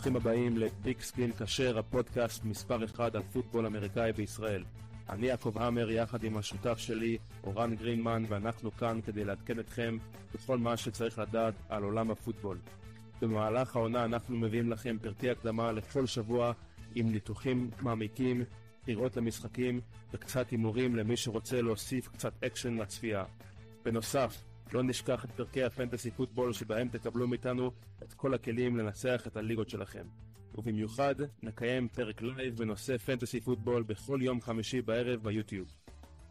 ברוכים הבאים לפיגסקין כשר, הפודקאסט מספר 1 על פוטבול אמריקאי בישראל. אני יעקב המר יחד עם השותף שלי אורן גרינמן, ואנחנו כאן כדי לעדכן אתכם בכל מה שצריך לדעת על עולם הפוטבול. במהלך העונה אנחנו מביאים לכם פרטי הקדמה לכל שבוע עם ניתוחים מעמיקים, בחירות למשחקים וקצת הימורים למי שרוצה להוסיף קצת אקשן לצפייה. בנוסף, לא נשכח את פרקי הפנטזי פוטבול שבהם תקבלו מאיתנו את כל הכלים לנצח את הליגות שלכם. ובמיוחד נקיים פרק לייב בנושא פנטזי פוטבול בכל יום חמישי בערב ביוטיוב.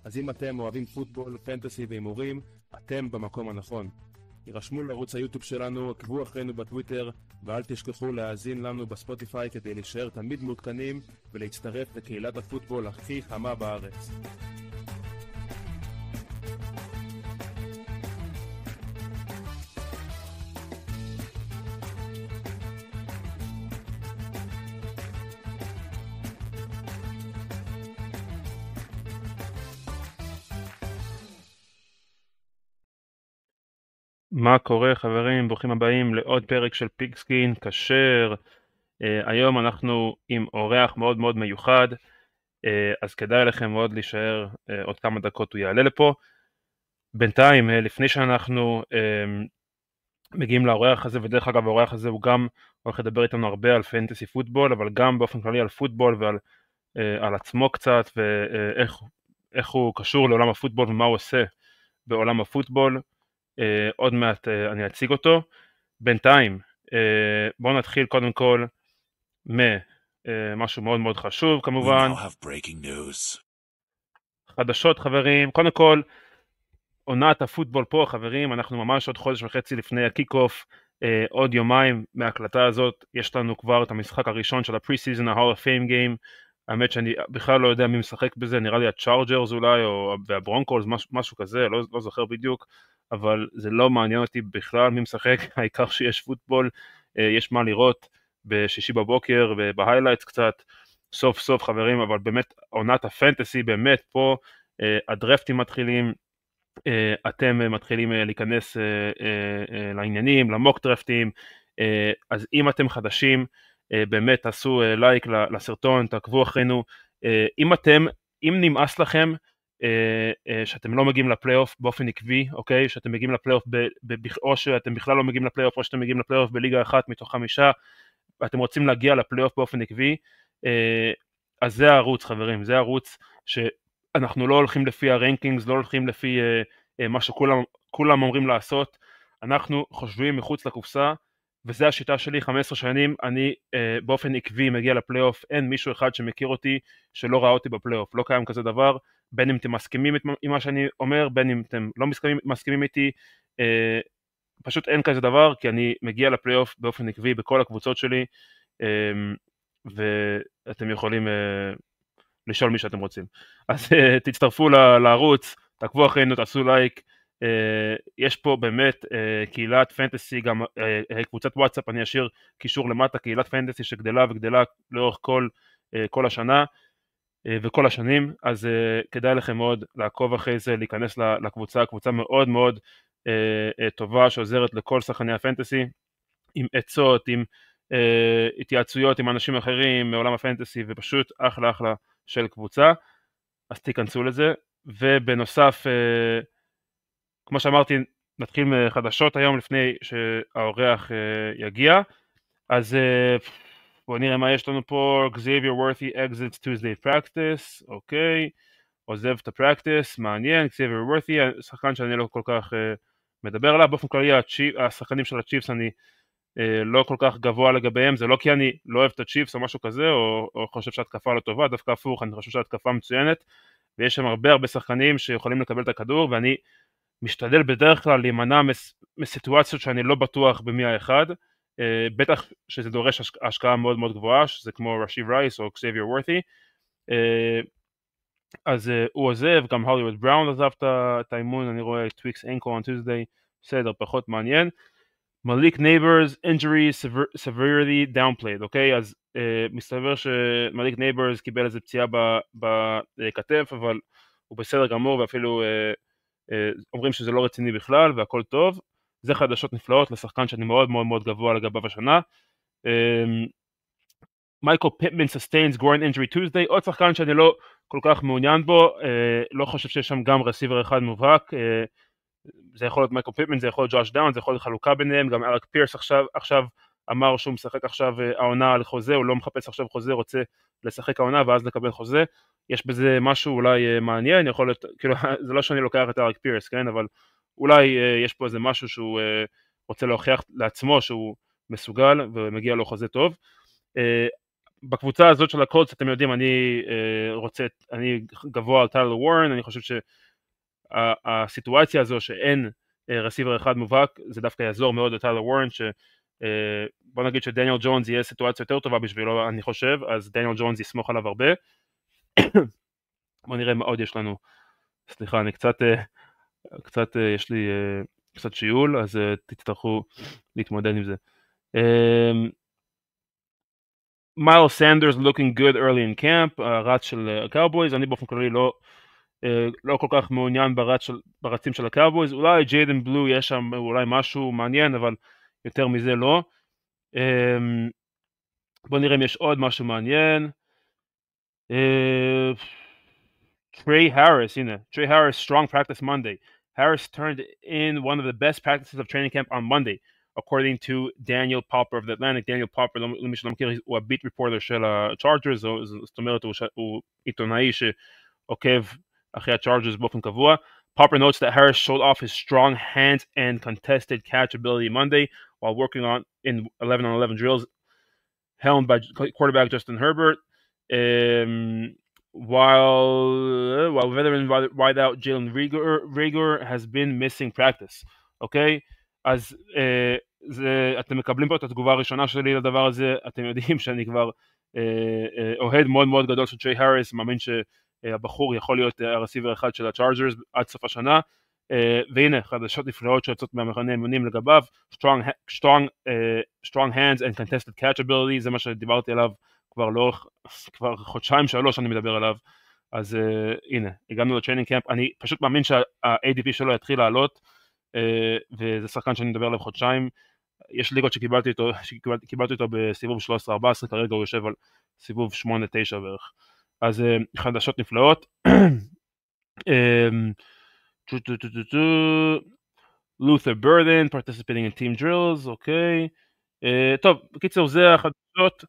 אז אם אתם אוהבים פוטבול, פנטזי והימורים, אתם במקום הנכון. יירשמו לערוץ היוטיוב שלנו, עקבו אחרינו בטוויטר, ואל תשכחו להאזין לנו בספוטיפיי כדי להישאר תמיד מעודכנים ולהצטרף לקהילת הפוטבול הכי חמה בארץ. מה קורה חברים? ברוכים הבאים לעוד פרק של פיגסקין כשר. היום אנחנו עם אורח מאוד מאוד מיוחד, אז כדאי לכם מאוד להישאר, עוד כמה דקות הוא יעלה לפה. בינתיים, לפני שאנחנו מגיעים לאורח הזה, ודרך אגב האורח הזה הוא גם הולך לדבר איתנו הרבה על פנטזי פוטבול, אבל גם באופן כללי על פוטבול ועל עצמו קצת, ואיך הוא קשור לעולם הפוטבול ומה הוא עושה בעולם הפוטבול. עוד מעט אני אציג אותו. בינתיים בואו נתחיל קודם כל משהו מאוד מאוד חשוב כמובן. חדשות חברים, קודם כל עונת הפוטבול פה חברים, אנחנו ממש עוד חודש וחצי לפני הקיק-אוף, עוד יומיים מההקלטה הזאת יש לנו כבר את המשחק הראשון של הפרי-סיזן, ה-Hall of Fame Game. האמת שאני בכלל לא יודע מי משחק בזה, נראה לי הצ'ארג'רס אולי והברונקולס, משהו כזה, לא זוכר בדיוק, אבל זה לא מעניין אותי בכלל מי משחק, העיקר שיש פוטבול, יש מה לראות בשישי בבוקר ובהיילייטס קצת, סוף סוף חברים. אבל באמת עונת הפנטזי באמת פה, הדראפטים מתחילים, אתם מתחילים להיכנס לעניינים, למוק דראפטים, אז אם אתם חדשים באמת תעשו לייק לסרטון, תעקבו אחרינו. אם נמאס לכם שאתם לא מגיעים לפלייאוף באופן עקבי, אוקיי, שאתם מגיעים לפלייאוף או שאתם בכלל לא מגיעים לפלייאוף, או שאתם מגיעים לפלייאוף בליגה אחת מתוך 5 ואתם רוצים להגיע לפלייאוף באופן עקבי, אז זה הערוץ חברים, זה הערוץ שאנחנו לא הולכים לפי הרנקינגס, לא הולכים לפי מה שכולם אומרים לעשות, אנחנו חושבים מחוץ לקופסה, וזה השיטה שלי 15 שנים, אני באופן עקבי מגיע לפלייאוף, אין מישהו אחד שמכיר אותי שלא ראה אותי בפלייאוף, לא קיים כזה דבר, בין אם אתם מסכימים עם מה שאני אומר, בין אם אתם לא מסכימים איתי, פשוט אין כזה דבר, כי אני מגיע לפלייאוף באופן עקבי בכל הקבוצות שלי, ואתם יכולים לשאול מי שאתם רוצים. אז תצטרפו לערוץ, תעקבו אחרינו, תעשו לייק, יש פה באמת קהילת פנטסי, גם קבוצת וואטסאפ, אני אשאיר קישור למטה, קהילת פנטסי שגדלה וגדלה לאורך כל השנה וכל השנים, אז כדאי לכם מאוד לעקוב אחרי זה, להיכנס לקבוצה, קבוצה מאוד מאוד טובה שעוזרת לכל שחקני הפנטסי, עם עצות, עם התייעצויות עם אנשים אחרים מעולם הפנטסי, ופשוט אחלה של קבוצה, אז תיכנסו לזה. ובנוסף, כמו שאמרתי, נתחיל מחדשות היום לפני שהאורח יגיע, אז בואו נראה מה יש לנו פה. Xavier Worthy exits Tuesday practice, אוקיי, עוזב את הפרקטיס, מעניין. Xavier Worthy, שחקן שאני לא כל כך מדבר עליו, באופן כללי השחקנים של הצ'יפס אני לא כל כך גבוה לגביהם, זה לא כי אני לא אוהב את הצ'יפס או משהו כזה, או חושב שהתקפה לא טובה, דווקא הפוך, אני חושב שהתקפה מצוינת, ויש שם הרבה השחקנים שיכולים לקבל את הכדור, ואני משתדל בדרך כלל להימנע מסיטואציות שאני לא בטוח במי האחד, בטח שזה דורש השקעה מאוד מאוד גבוהה, שזה כמו רשיב רייס או Xavier Worthy, אז הוא עוזב, גם הוליווד בראון עזב את האימון, אני רואה טוויקס אנקל on Tuesday, בסדר, פחות מעניין. מליק נייברס, injury severely downplayed, אוקיי, אז מסתבר שמליק נייברס קיבל איזה פציעה בכתף, אבל הוא בסדר גמור, ואפילו אומרים שזה לא רציני בכלל, והכל טוב. זה חדשות נפלאות לשחקן שאני מאוד מאוד מאוד גבוה לגביו השנה. מייקל פיטמן sustains groin injury Tuesday, עוד שחקן שאני לא כל כך מעוניין בו, לא חושב שיש שם גם רסיבר אחד מובהק, זה יכול להיות מייקל פיטמן, זה יכול להיות ג'וש דאון, זה יכול להיות חלוקה ביניהם, גם אלק פירס עכשיו אמר שהוא משחק עכשיו העונה על חוזה, הוא לא מחפש עכשיו חוזה, רוצה לשחק העונה ואז לקבל חוזה, יש בזה משהו אולי מעניין, יכול להיות, כאילו, זה לא שאני לוקח את אלק פירס, כן, אבל אולי יש פה איזה משהו שהוא רוצה להוכיח לעצמו שהוא מסוגל ומגיע לו חוזה טוב. בקבוצה הזאת של הקולטס, אתם יודעים, אני גבוה על טיילר וורן, אני חושב שהסיטואציה הזו שאין רסיבר אחד מובהק, זה דווקא יעזור מאוד לטיילר וורן, בוא נגיד שדניאל ג'ונס יהיה סיטואציה יותר טובה בשבילו, אני חושב, אז דניאל ג'ונס יסמוך עליו הרבה. בוא נראה מה עוד יש לנו. סליחה, אני קצת יש לי קצת שיעול, אז תצטרכו להתמודד עם זה. מיילס סנדרס looking good early in camp, הרץ של הקאובויז, אני באופן כללי לא כל כך מעוניין ברצים של הקאובויז, אולי ג'יידן בלו יש שם אולי משהו מעניין, אבל יותר מזה לא. בוא נראה אם יש עוד משהו מעניין. Trey Harris, הנה, Trey Harris strong practice Monday. Harris turned in one of the best practices of training camp on Monday, according to Daniel Popper of the Atlantic. Daniel Popper, למי שלא מכיר, הוא הביט ריפורטר של ה-Chargers, זאת אומרת הוא עיתונאי שעוקב אחרי ה-Chargers באופן קבוע. Popper notes that Harris showed off his strong hands and contested catch ability Monday while working on in 11-on-11 drills helmed by quarterback Justin Herbert. While veteran wideout Jalen Reagor has been missing practice. אוקיי? אז אתם מקבלים פה את התגובה הראשונה שלי לדבר הזה, אתם יודעים שאני כבר אוהד מאוד מאוד גדול של טריי האריס, מאמין שהבחור יכול להיות הרסיבר אחד של הצ'ארג'רס עד סוף השנה, והנה חדשות נפלאות שיוצאות מהמחנה אימונים לגביו, strong hands and contested catch ability, זה מה שדיברתי עליו כבר חודשיים שלוש אני מדבר עליו, אז הנה, הגענו לטריינינג קמפ, אני פשוט מאמין שה-ADP שלו יתחיל לעלות, וזה שחקן שאני מדבר עליו חודשיים, יש ליגות שקיבלתי אותו בסיבוב 13-14, כרגע הוא יושב על סיבוב 8-9 בערך, אז חדשות נפלאות. Luther Burden participating in team drills, אוקיי, טוב, בקיצור זה החדשות,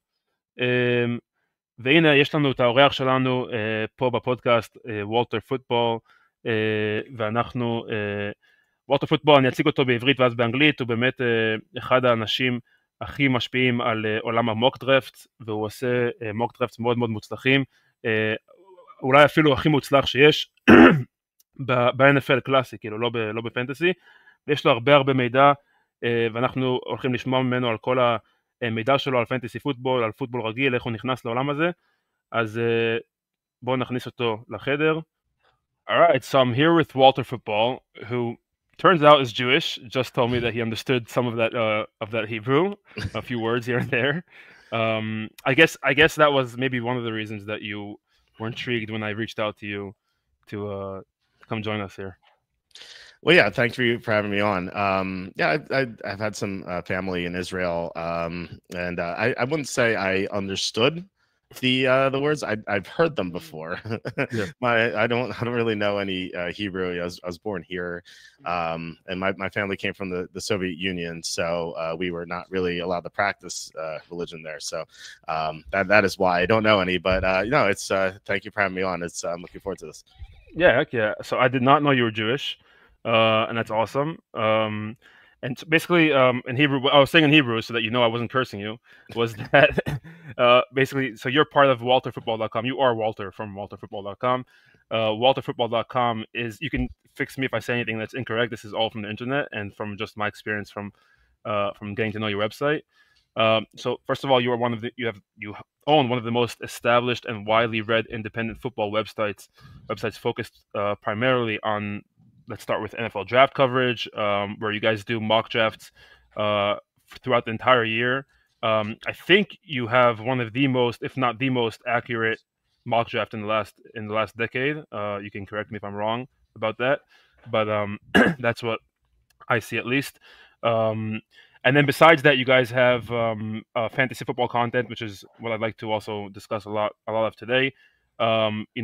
והנה יש לנו את האורח שלנו פה בפודקאסט, וולטר פוטבול, ואנחנו וולטר פוטבול, אני אציג אותו בעברית ואז באנגלית, הוא באמת אחד האנשים הכי משפיעים על עולם המוק דראפט, והוא עושה מוק דראפט מאוד מאוד מוצלחים, אולי אפילו הכי מוצלח שיש ב-NFL קלאסי, כאילו לא בפנטזי, ויש לו הרבה מידע, ואנחנו הולכים לשמוע ממנו על כל המידע שלו על פנטזי פוטבול, על פוטבול רגיל, איך הוא נכנס לעולם הזה, אז בואו נכניס אותו לחדר. Alright, so I'm here with Walter Football, who turns out is Jewish, just told me that he understood some of that Hebrew, a few words here and there. I guess that was maybe one of the reasons that you were intrigued when I reached out to you to come join us here. Well, yeah, thanks for having me on. Yeah, I've had some family in Israel, and I wouldn't say I understood the words. I've heard them before. Yeah. I don't really know any Hebrew. I was born here, and my family came from the Soviet Union, so we were not really allowed to practice religion there. So that is why I don't know any. But it's thank you for having me on. I'm looking forward to this. Yeah, heck yeah. So I did not know you were Jewish. And that's awesome. And so basically, in Hebrew, I was saying in Hebrew so that you know I wasn't cursing you, was that basically, so you're part of WalterFootball.com. You are Walter from WalterFootball.com. WalterFootball.com is, you can fix me if I say anything that's incorrect. This is all from the internet and from just my experience from getting to know your website. So first of all, you own one of the most established and widely read independent football websites focused primarily on, let's start with NFL draft coverage, where you guys do mock drafts throughout the entire year. I think you have one of the most, if not the most accurate mock draft in the last decade. You can correct me if I'm wrong about that, but that's what I see at least. And And then besides that, you guys have fantasy football content, which is what I'd like to also discuss a lot of today.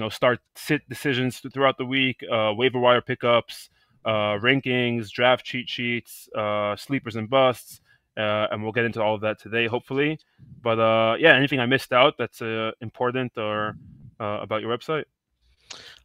Start sit decisions throughout the week, waiver wire pickups, rankings, draft cheat sheets, sleepers and busts, and we'll get into all of that today, hopefully. But anything I missed out that's important or about your website?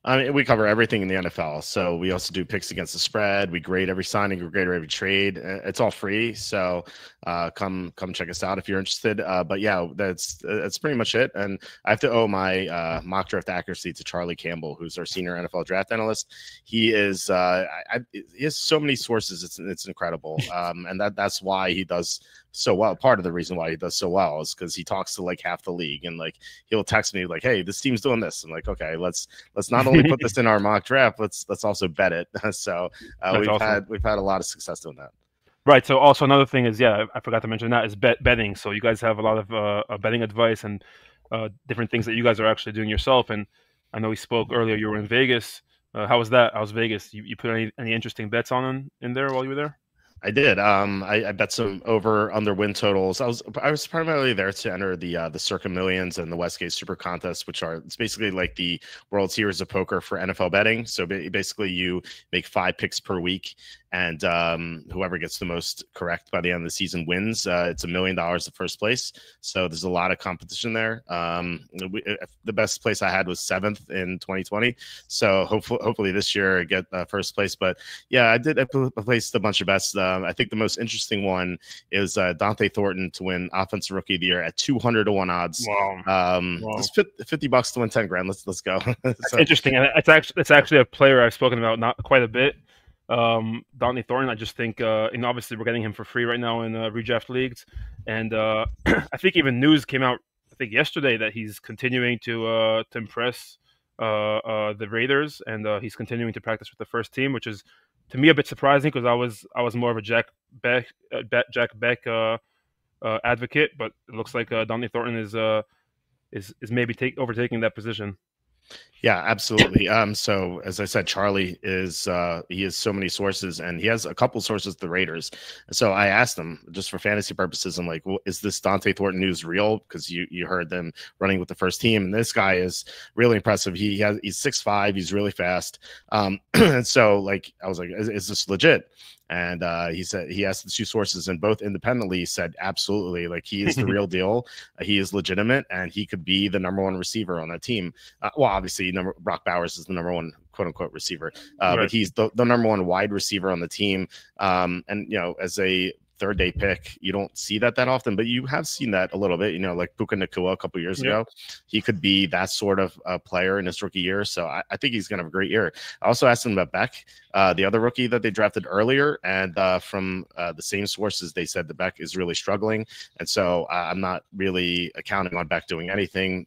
I mean, we cover everything in the NFL. So we also do picks against the spread. We grade every signing, we grade every trade. It's all free. So come check us out if you're interested. But yeah, that's pretty much it. And I have to owe my mock draft accuracy to Charlie Campbell, who's our senior NFL draft analyst. He is he has so many sources. It's incredible. And that's why he does so well. Part of the reason why he does so well is because he talks to like half the league, and like he'll text me like, "Hey, this team's doing this." I'm like, "Okay, let's not only put this in our mock draft, let's also bet it." So we've had a lot of success doing that. Right. So also another thing is, I forgot to mention that is betting. So you guys have a lot of betting advice and different things that you guys are actually doing yourself. And I know we spoke earlier. You were in Vegas. How was that? How was Vegas? You put any interesting bets on in there while you were there? I did. I bet some over under win totals. I was primarily there to enter the Circa Millions and the Westgate Super Contest, which it's basically like the World Series of Poker for NFL betting. So basically, you make 5 picks per week, and whoever gets the most correct by the end of the season wins. It's $1 million at first place. So there's a lot of competition there. The best place I had was 7th in 2020. So hopefully this year I get first place. But yeah, I placed a bunch of bets. I think the most interesting one is Dante Thornton to win Offensive Rookie of the Year at 200 to 1 odds. Wow. It's $50 to win 10 grand. Let's go. That's interesting. It's actually a player I've spoken about not quite a bit. Dante Thornton, I just think, and obviously we're getting him for free right now in redraft leagues, and I think even news came out I think yesterday that he's continuing to impress the Raiders, and he's continuing to practice with the first team, which is to me a bit surprising because I was more of a Jack Beck advocate, but it looks like Dante Thornton is maybe overtaking that position. Yeah, absolutely. So as I said, Charlie he has so many sources, and he has a couple sources, the Raiders. So I asked him just for fantasy purposes, I'm like, well, is this Dante Thornton news real? Because you heard them running with the first team, and this guy is really impressive. He's 6'5", he's really fast. And so like I was like, is this legit? And he said he asked the 2 sources, and both independently said absolutely, like he is the real deal. He is legitimate, and he could be the #1 receiver on that team. Well, obviously, Brock Bowers is the #1 quote unquote receiver, right. But he's the #1 wide receiver on the team. And as a third day pick, you don't see that often, but you have seen that a little bit, like Puka Nacua a couple years ago. He could be that sort of player in his rookie year. So I think he's going to have a great year. I also asked him about Beck, the other rookie that they drafted earlier. And from the same sources, they said that Beck is really struggling. And so I'm not really counting on Beck doing anything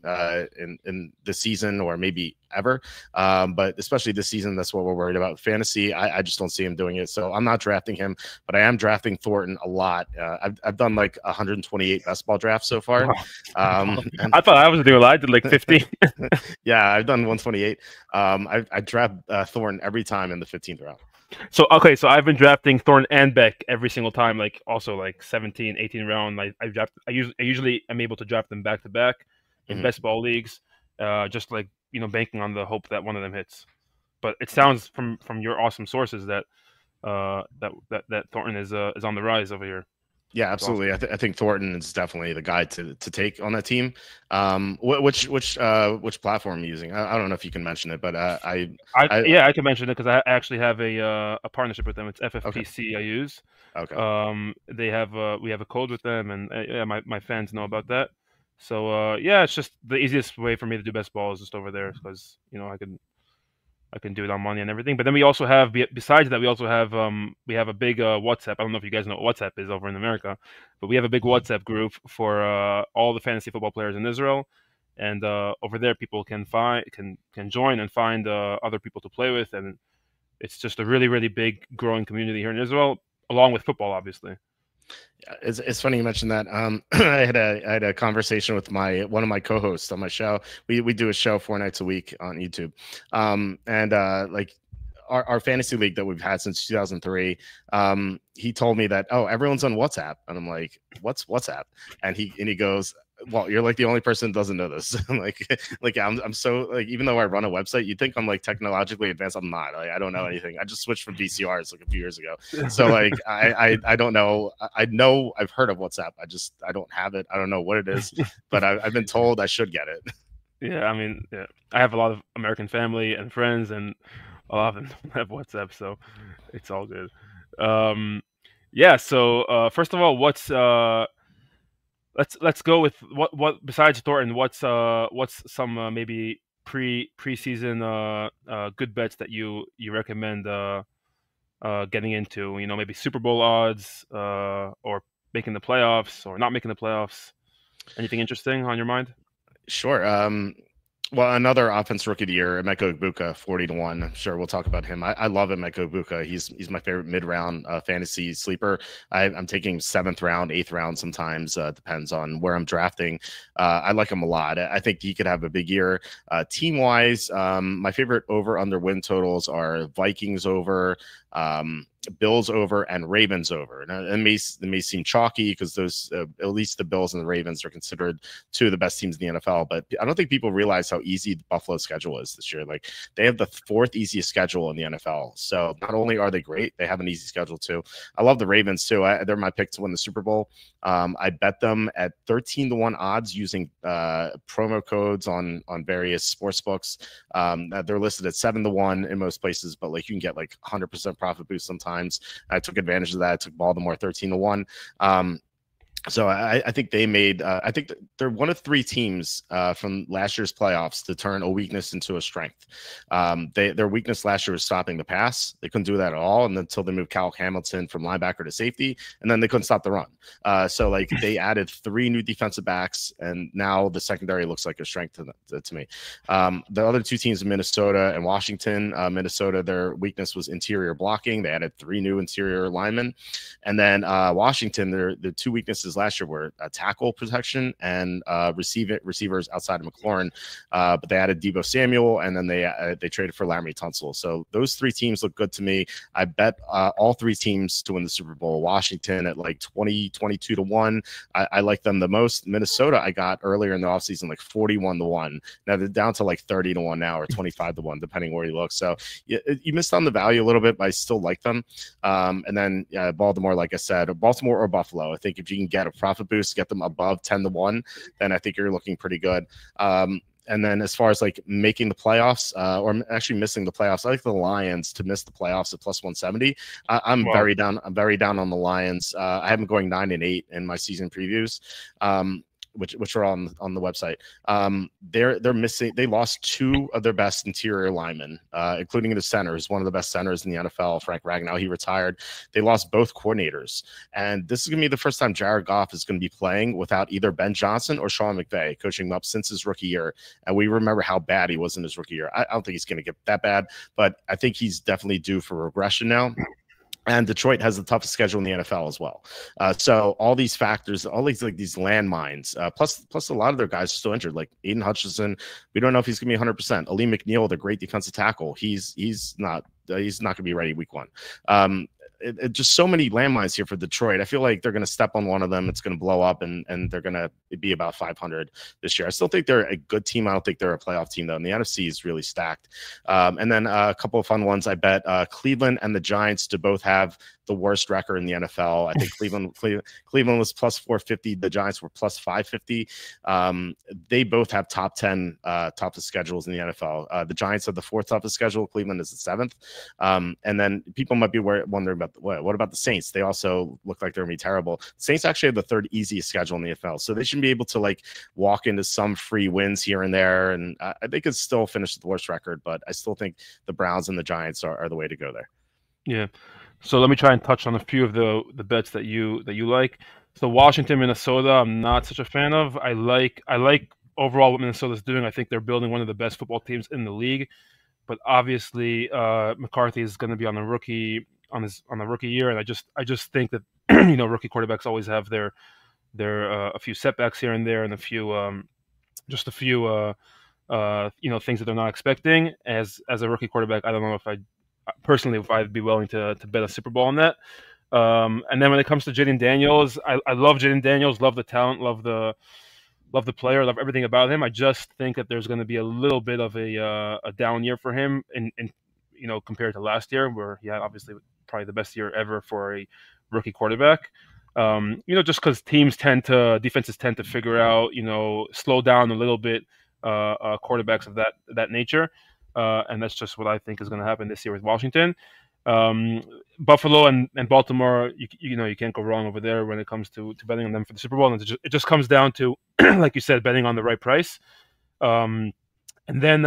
in this season or maybe ever. But especially this season, that's what we're worried about. Fantasy, I just don't see him doing it. So I'm not drafting him, but I am drafting Thornton a lot. I've done like 128 best ball drafts so far. Wow. I thought I was doing a lot. I did like 50. Yeah, I've done 128. I draft Thornton every time in the 15th round. So I've been drafting Thornton and Beck every single time, like also like 17, 18 round. I usually am able to draft them back to back in best ball leagues, just like banking on the hope that one of them hits. But it sounds from your awesome sources that that Thornton is on the rise over here. Yeah, absolutely. Awesome. I think Thornton is definitely the guy to take on that team. Which platform are you using? I don't know if you can mention it, but I can mention it because I actually have a partnership with them. It's FFPC. Okay. I use. Okay. They have we have a code with them, and my fans know about that. So it's just the easiest way for me to do best ball is just over there because I can do it on money and everything. But then we also have, besides that, we have a big WhatsApp. I don't know if you guys know what WhatsApp is over in America, but we have a big WhatsApp group for all the fantasy football players in Israel. And over there, people can join and find other people to play with. And it's just a really, really big growing community here in Israel, along with football, obviously. It's funny you mentioned that. I had a conversation with one of my co-hosts on my show. We do a show 4 nights a week on YouTube, and like our fantasy league that we've had since 2003. He told me that, oh, everyone's on WhatsApp, and I'm like, what's WhatsApp? And he goes, well, you're like the only person that doesn't know this. I'm so like, even though I run a website, you think I'm like technologically advanced. I'm not. Like, I don't know anything. I just switched from VCRs like a few years ago. So like I don't know. I know I've heard of WhatsApp. I don't have it. I don't know what it is, but I've been told I should get it. Yeah, I mean, yeah, I have a lot of American family and friends, and a lot of them don't have WhatsApp, so it's all good. Yeah. So first of all, let's go with what besides Thornton, what's some maybe preseason good bets that you recommend getting into? You know, maybe Super Bowl odds, or making the playoffs, or not making the playoffs. Anything interesting on your mind? Sure. Well, another offense rookie of the year, Emeka Egbuka, 40-1. I'm sure we'll talk about him. I love Emeka Egbuka. He's my favorite mid-round fantasy sleeper. I'm taking 7th round, 8th round sometimes. Depends on where I'm drafting. I like him a lot. I think he could have a big year. Team-wise, my favorite over-under win totals are Vikings over, Bills over, and Ravens over. Now, it may seem chalky because those at least the Bills and the Ravens are considered two of the best teams in the NFL, but I don't think people realize how easy the Buffalo schedule is this year. Like, they have the 4th easiest schedule in the NFL. So not only are they great, they have an easy schedule too. I love the Ravens too. They're my pick to win the Super Bowl. I bet them at 13-1 odds using promo codes on various sports books. They're listed at 7-1 in most places, but like you can get like 100% profit boost sometimes. I took advantage of that. I took Baltimore 13-1. So I think they made. I think they're one of 3 teams from last year's playoffs to turn a weakness into a strength. Their weakness last year was stopping the pass. They couldn't do that at all, and until they moved Cal Hamilton from linebacker to safety, and then they couldn't stop the run. So like they added 3 new defensive backs, and now the secondary looks like a strength to me. The other 2 teams, Minnesota and Washington. Minnesota, their weakness was interior blocking. They added 3 new interior linemen, and then Washington, their 2 weaknesses last year were tackle protection and receivers outside of McLaurin, but they added Deebo Samuel, and then they traded for Laramie Tunsil. So those 3 teams look good to me. I bet all 3 teams to win the Super Bowl. Washington at like 22-1. I like them the most. Minnesota I got earlier in the offseason like 41-1. Now they're down to like 30-1 now, or 25-1 depending where you look. So you missed on the value a little bit, but I still like them. And then Baltimore, like I said, Baltimore or Buffalo. I think if you can get a profit boost, get them above 10-1, then I think you're looking pretty good. And then as far as like making the playoffs, or actually missing the playoffs, I like the Lions to miss the playoffs at plus 170. I'm very down. I'm very down on the Lions. I have them going 9-8 in my season previews. Which are on the website. They're missing. They lost 2 of their best interior linemen, including the center, who's one of the best centers in the NFL, Frank Ragnow. He retired. They lost both coordinators, and this is going to be the first time Jared Goff is going to be playing without either Ben Johnson or Sean McVay coaching him up since his rookie year. And we remember how bad he was in his rookie year. I don't think he's going to get that bad, but I think he's definitely due for regression now. And Detroit has the toughest schedule in the NFL as well. So all these factors, all these landmines, plus a lot of their guys are still injured. Like Aiden Hutchinson, we don't know if he's going to be 100%. Ali McNeil, the great defensive tackle, he's not going to be ready week 1. Just so many landmines here for Detroit. I feel like they're going to step on one of them. It's going to blow up, and they're going to be about 500 this year. I still think they're a good team. I don't think they're a playoff team, though. And the NFC is really stacked. And then a couple of fun ones. I bet Cleveland and the Giants to both have the worst record in the NFL. I think Cleveland was plus 450. The Giants were plus 550. They both have top 10 toughest schedules in the NFL. The Giants have the 4th toughest schedule. Cleveland is the 7th. And then people might be wondering about what about the Saints? They also look like they're going to be terrible. The Saints actually have the 3rd easiest schedule in the NFL. So they should be able to like walk into some free wins here and there. And they could still finish the worst record, but I still think the Browns and the Giants are the way to go there. Yeah. So let me try and touch on a few of the bets that you like. So Washington, Minnesota, I'm not such a fan of. I like overall what Minnesota's doing. I think they're building one of the best football teams in the league. But obviously, McCarthy is going to be on the rookie year, and I just think that rookie quarterbacks always have their a few setbacks here and there, and a few things that they're not expecting. As a rookie quarterback, I don't know if personally, if I'd be willing to bet a Super Bowl on that. And then when it comes to Jaden Daniels, I love Jaden Daniels, love the talent, love the player, love everything about him. I just think that there's going to be a little bit of a down year for him, in compared to last year, where he had obviously probably the best year ever for a rookie quarterback. Just because defenses tend to figure out, slow down a little bit quarterbacks of that nature, and that's just what I think is going to happen this year with Washington. Buffalo and Baltimore, you can't go wrong over there when it comes to betting on them for the Super Bowl. And it just comes down to, like you said, betting on the right price. And then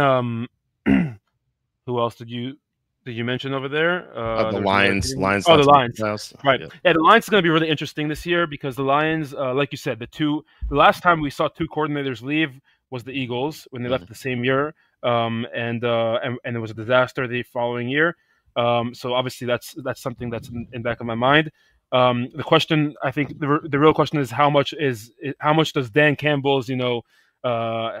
who else did you mention over there? The Lions. Oh, the Lions. Right. Yeah, the Lions is going to be really interesting this year because the Lions, like you said, the last time we saw two coordinators leave was the Eagles when they left the same year, and it was a disaster the following year. So obviously that's something that's in the back of my mind. The question, I think, the real question is how much does Dan Campbell's, how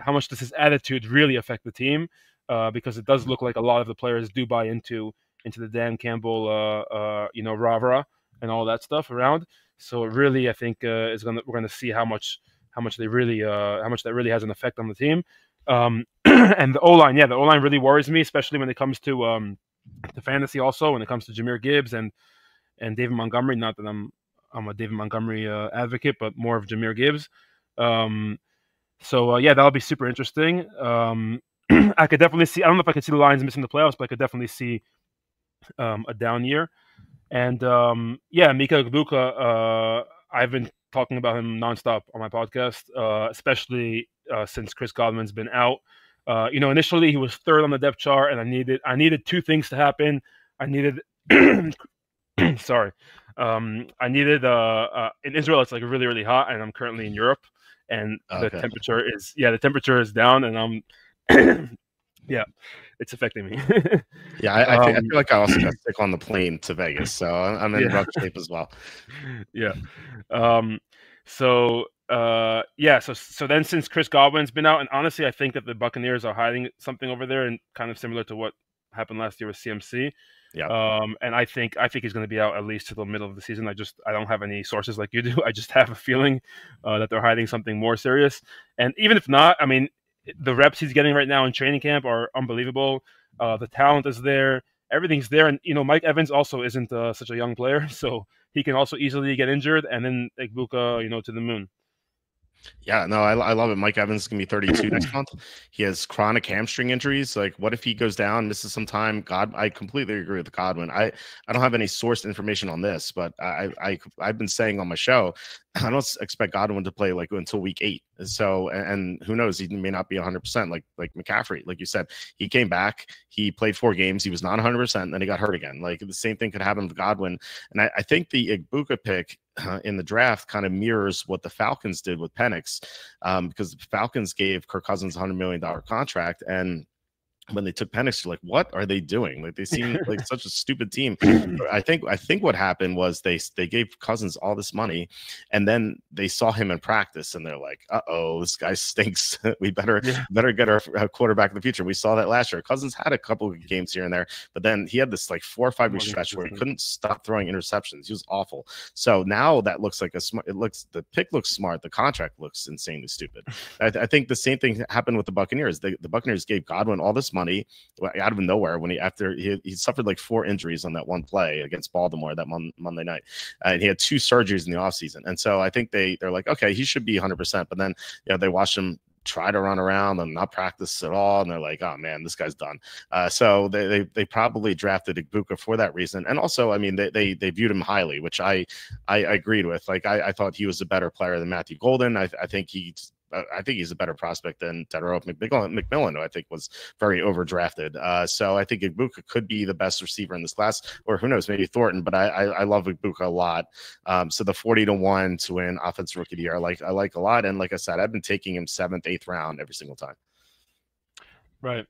much does his attitude really affect the team? Because it does look like a lot of the players do buy into the Dan Campbell, rah-rah and all that stuff around. So it really, I think, we're gonna see how much that really has an effect on the team. And the O-line, the O-line really worries me, especially when it comes to fantasy. Also, when it comes to Jahmyr Gibbs and David Montgomery. Not that I'm a David Montgomery advocate, but more of Jahmyr Gibbs. That'll be super interesting. I could definitely see. I don't know if I could see the Lions missing the playoffs, but I could definitely see a down year. And Mika Egbuka, I've been talking about him nonstop on my podcast, especially since Chris Godwin's been out. Initially he was third on the depth chart, and I needed two things to happen. I needed, sorry, I needed in Israel it's like really really hot, and I'm currently in Europe, and the temperature is down, and I'm it's affecting me. I feel like I also got sick on the plane to Vegas, so I'm in rough shape as well. So then since Chris Godwin's been out, and honestly I think that the Buccaneers are hiding something over there, and kind of similar to what happened last year with CMC. And I think he's going to be out at least to the middle of the season. I don't have any sources like you do. I just have a feeling that they're hiding something more serious. And even if not, I mean, the reps he's getting right now in training camp are unbelievable. The talent is there. Everything's there. And, Mike Evans also isn't such a young player, so he can also easily get injured, and then Egbuka, to the moon. Yeah, no, I love it. Mike Evans is going to be 32 next month. He has chronic hamstring injuries. Like, what if he goes down, misses some time? I completely agree with Godwin. I don't have any sourced information on this, but I've been saying on my show, I don't expect Godwin to play like until week 8. So, and who knows, he may not be 100% like McCaffrey. Like you said, he came back, he played 4 games, he was not 100%, then he got hurt again. Like, the same thing could happen with Godwin. And I think the Egbuka pick in the draft kind of mirrors what the Falcons did with Penix, because the Falcons gave Kirk Cousins a $100 million contract, and when they took Penix, you're like, what are they doing? Like, they seem like such a stupid team. I think what happened was they gave Cousins all this money, and then they saw him in practice, and they're like, uh-oh, this guy stinks. We better get our quarterback in the future. We saw that last year. Cousins had a couple of games here and there, but then he had this like 4 or 5 week stretch where he couldn't stop throwing interceptions. He was awful. So now that looks like the pick looks smart. The contract looks insanely stupid. I think the same thing happened with the Buccaneers. The Buccaneers gave Godwin all this money out of nowhere when he suffered like 4 injuries on that one play against Baltimore that Monday night, and he had 2 surgeries in the offseason. And so I think they're like, okay, he should be 100%, but then they watched him try to run around and not practice at all, and they're like, oh man, this guy's done. So they probably drafted Egbuka for that reason. And also, I mean, they viewed him highly, which I agreed with. Like, I thought he was a better player than Matthew Golden. I think he's a better prospect than Tedorow McMillan, who I think was very overdrafted. So I think Egbuka could be the best receiver in this class, or who knows, maybe Thornton. But I love Egbuka a lot. So the 40-1 to win Offensive Rookie of the Year, I like a lot. And like I said, I've been taking him 7th, 8th round every single time. Right.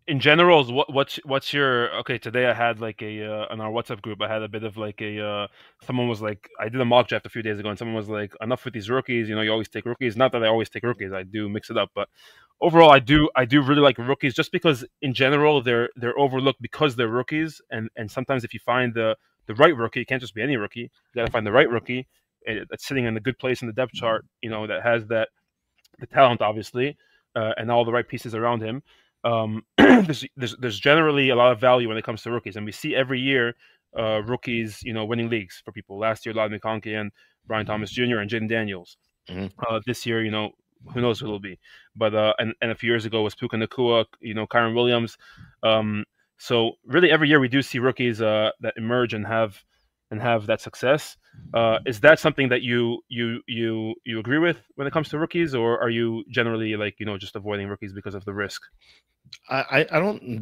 in general, what's your okay? Today I had like a on our WhatsApp group. I had a bit of like a someone was like, I did a mock draft a few days ago, and someone was like, enough with these rookies. You know, you always take rookies. Not that I always take rookies. I do mix it up, but overall, I do really like rookies just because in general they're overlooked because they're rookies, and sometimes if you find the right rookie, it can't just be any rookie. You got to find the right rookie that's sitting in a good place in the depth chart. You know, that has the talent obviously, and all the right pieces around him. There's generally a lot of value when it comes to rookies, and we see every year rookies, you know, winning leagues for people. Last year, Ladd McConkey and Brian Thomas Jr. and Jaden Daniels. This year, you know, who knows who it'll be. But and a few years ago was Puka Nacua, you know, Kyron Williams. So really, every year we do see rookies that emerge and have that success. Is that something that you agree with when it comes to rookies, or are you generally like, you know, just avoiding rookies because of the risk? I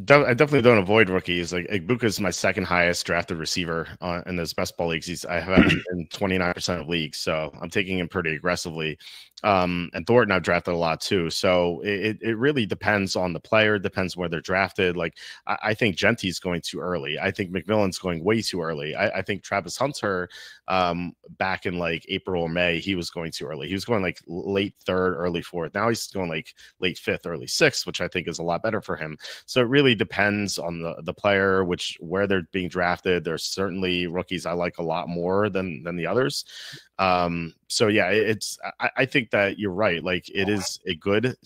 definitely don't avoid rookies. Like Ibuka is my second highest drafted receiver in those best ball leagues. I have him in 29% of leagues, so I'm taking him pretty aggressively. And Thornton I've drafted a lot too. So it really depends on the player, depends where they're drafted. Like I think Genty's going too early. I think McMillan's going way too early. I think Travis Hunter back in like April or May, he was going too early. He was going like late third, early fourth. Now he's going like late fifth, early sixth, which I think is a lot better for him. So it really depends on the player, where they're being drafted. There's certainly rookies I like a lot more than the others. So yeah, I think that you're right. Like it is a good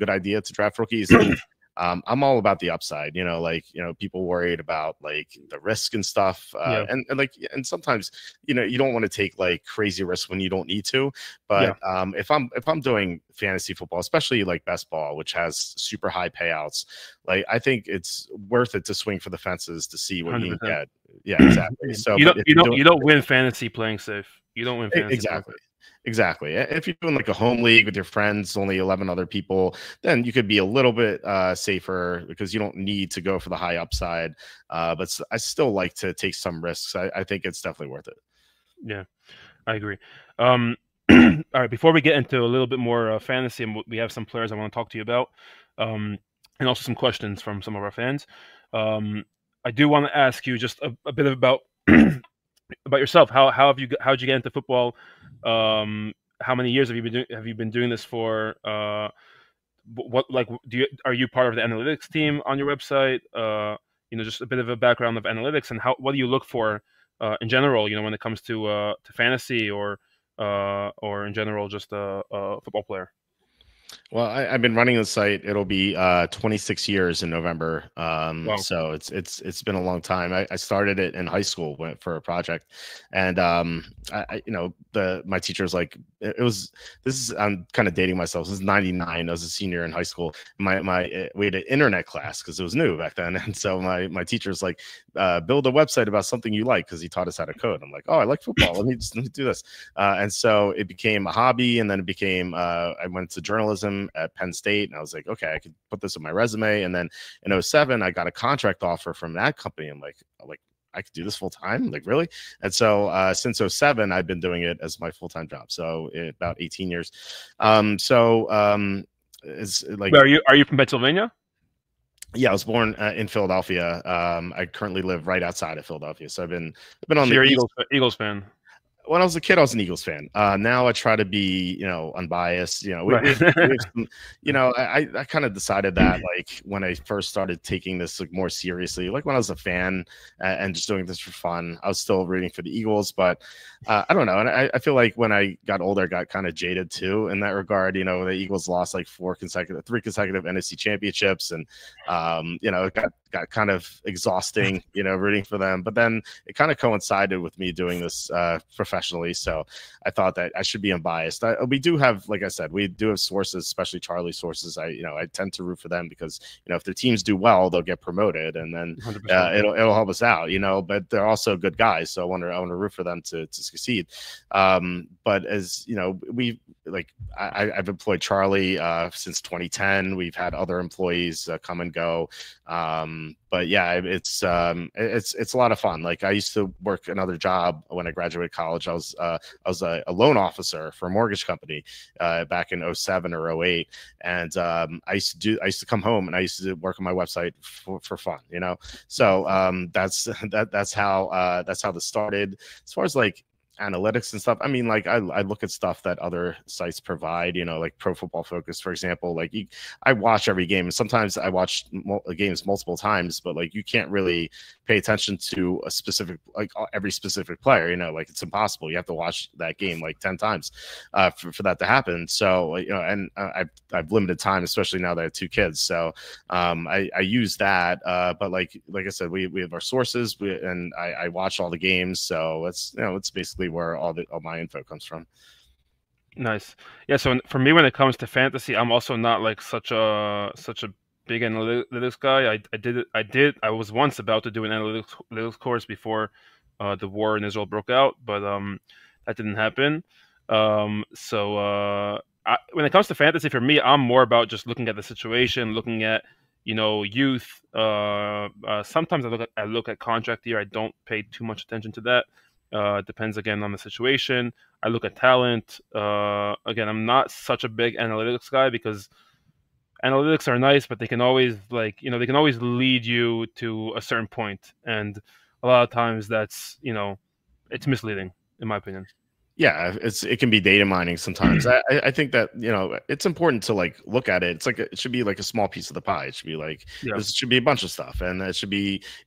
idea to draft rookies. And, I'm all about the upside, you know, like, you know, people worried about like the risk and stuff. And sometimes, you know, you don't want to take like crazy risks when you don't need to. But if I'm doing fantasy football, especially like best ball, which has super high payouts, like I think it's worth it to swing for the fences to see what 100%. You can get. Yeah, exactly. So you don't win fantasy playing safe. You don't win fantasy. Exactly. If you're doing like a home league with your friends, only 11 other people, then you could be a little bit safer because you don't need to go for the high upside. But I still like to take some risks. I think it's definitely worth it. Yeah, I agree. All right, before we get into a little bit more fantasy, and we have some players I want to talk to you about, and also some questions from some of our fans. I do want to ask you just a bit about about yourself. How'd you get into football? How many years have you been doing this for? What like are you part of the analytics team on your website? You know, just a bit of a background of analytics and what do you look for in general? You know, when it comes to fantasy or in general just a football player. Well, I've been running the site. It'll be 26 years in November. Wow. So it's been a long time. I started it in high school for a project, and you know, my teacher was like, I'm kind of dating myself. This is 99. I was a senior in high school. We had an internet class because it was new back then, and so my teacher was like, build a website about something you like, because he taught us how to code. I'm like, oh, I like football. Let me do this. And so it became a hobby, and then it became I went to journalism at Penn State, and I was like, okay, I could put this on my resume. And then in 2007, I got a contract offer from that company. I'm like, I could do this full time, like really? And so since 2007, I've been doing it as my full-time job. So about 18 years. It's like, are you from Pennsylvania? Yeah, I was born in Philadelphia. I currently live right outside of Philadelphia. So I've been on the Eagles fan. When I was a kid, I was an Eagles fan. Now I try to be, you know, unbiased. You know, you know, I kind of decided that like when I first started taking this like more seriously, like when I was a fan and just doing this for fun, I was still rooting for the Eagles. But I don't know, and I feel like when I got older, I got kind of jaded too in that regard. You know, the Eagles lost like 3 consecutive NFC championships, and you know, it got kind of exhausting, you know, rooting for them. But then it kind of coincided with me doing this professionally, so I thought that I should be unbiased. We do have, like I said, we do have sources, especially Charlie's sources. I tend to root for them because, you know, if their teams do well, they'll get promoted, and then it'll help us out, you know. But they're also good guys, so I want to root for them to succeed. But as you know, I've employed Charlie since 2010. We've had other employees come and go. But yeah, it's a lot of fun. Like I used to work another job when I graduated college. I was a loan officer for a mortgage company back in 07 or 08. And I used to come home and I used to work on my website for fun, you know? So that's how this started. As far as like analytics and stuff, I mean, like I look at stuff that other sites provide, you know, like Pro Football Focus, for example. Like I watch every game, and sometimes I watch games multiple times, but like you can't really pay attention to a specific, like every specific player, you know, like it's impossible. You have to watch that game like 10 times for that to happen. So, you know, and I've limited time, especially now that I have 2 kids. So I use that, but like I said, we have our sources, and I watch all the games. So it's, you know, it's basically where all my info comes from. Nice. Yeah, so for me, when it comes to fantasy, I'm also not like such a big analytics guy. I was once about to do an analytics course before the war in Israel broke out, but that didn't happen. When it comes to fantasy, for me, I'm more about just looking at the situation, looking at, you know, youth. Sometimes I look at contract year. I don't pay too much attention to that. Depends again on the situation. I look at talent. Again, I'm not such a big analytics guy because analytics are nice, but they can always lead you to a certain point, and a lot of times that's, you know, it's misleading in my opinion. Yeah, it can be data mining sometimes. I think that, you know, it's important to like look at it. It's like it should be like a small piece of the pie. It should be like This should be a bunch of stuff, and it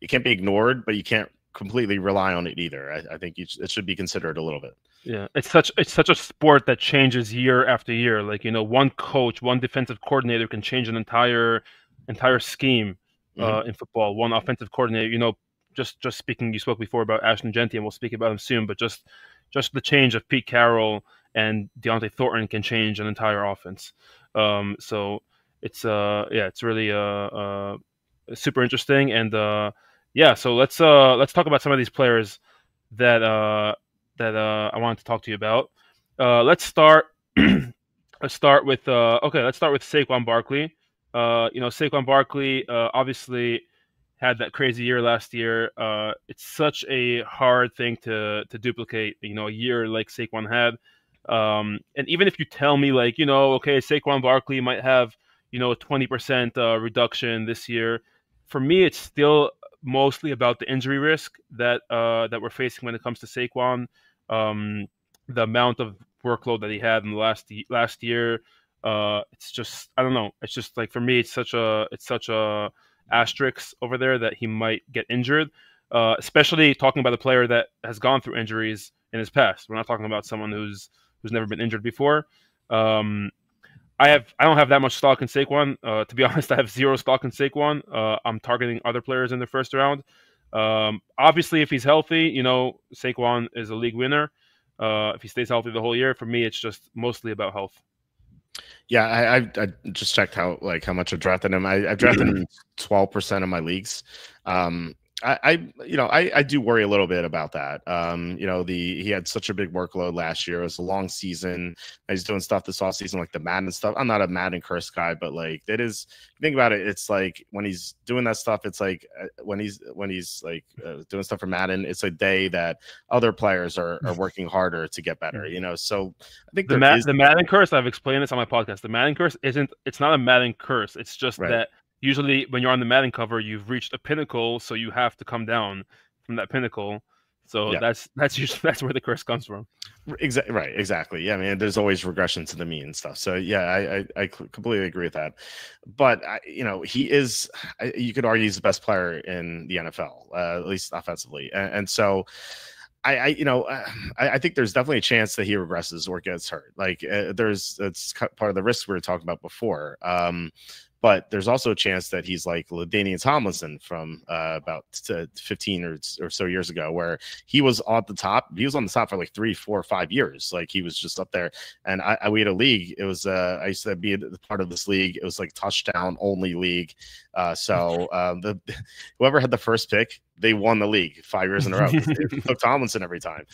can't be ignored, but you can't completely rely on it either. I think it should be considered a little bit. Yeah, it's such a sport that changes year after year. Like, you know, one coach, one defensive coordinator can change an entire scheme in football. One offensive coordinator, you know, just speaking, you spoke before about Ashton Genty, and we'll speak about him soon. But just the change of Pete Carroll and Deontay Thornton can change an entire offense. So it's it's really super interesting. And so let's talk about some of these players that I wanted to talk to you about. Let's start with Saquon Barkley. You know, Saquon Barkley obviously had that crazy year last year. It's such a hard thing to duplicate, you know, a year like Saquon had. And even if you tell me, like, you know, okay, Saquon Barkley might have, you know, a 20% reduction this year, for me, it's still mostly about the injury risk that we're facing when it comes to Saquon. The amount of workload that he had in the last year, it's just, I don't know. It's just like, for me, it's such a asterisk over there that he might get injured. Especially talking about a player that has gone through injuries in his past. We're not talking about someone who's never been injured before. I don't have that much stock in Saquon. To be honest, I have zero stock in Saquon. I'm targeting other players in the first round. Obviously, if he's healthy, you know, Saquon is a league winner. If he stays healthy the whole year, for me, it's just mostly about health. Yeah, I just checked how much I've drafted him. I've drafted him 12% of my leagues. I do worry a little bit about that. You know, he had such a big workload last year. It was a long season. He's doing stuff this off season, like the Madden stuff. I'm not a Madden curse guy, but like it is. Think about it. It's like when he's doing that stuff. It's like when he's like doing stuff for Madden. It's a day that other players are working harder to get better. You know, so I think the Madden curse. I've explained this on my podcast. The Madden curse it's not a Madden curse. It's just that. Usually when you're on the Madden cover, you've reached a pinnacle, so you have to come down from that pinnacle. So that's where the curse comes from. Exactly. Yeah, I mean, there's always regression to the mean and stuff. So yeah, I completely agree with that. But you know, he is. You could argue he's the best player in the NFL, at least offensively, and so. I think there's definitely a chance that he regresses or gets hurt. Like it's part of the risk we were talking about before. But there's also a chance that he's like LaDainian Tomlinson from about 15 or so years ago, where he was on the top. He was on the top for like 3, 4, 5 years. Like he was just up there. And we had a league. It was I used to be a part of this league. It was like touchdown only league. So whoever had the first pick they won the league 5 years in a row. They took Tomlinson every time.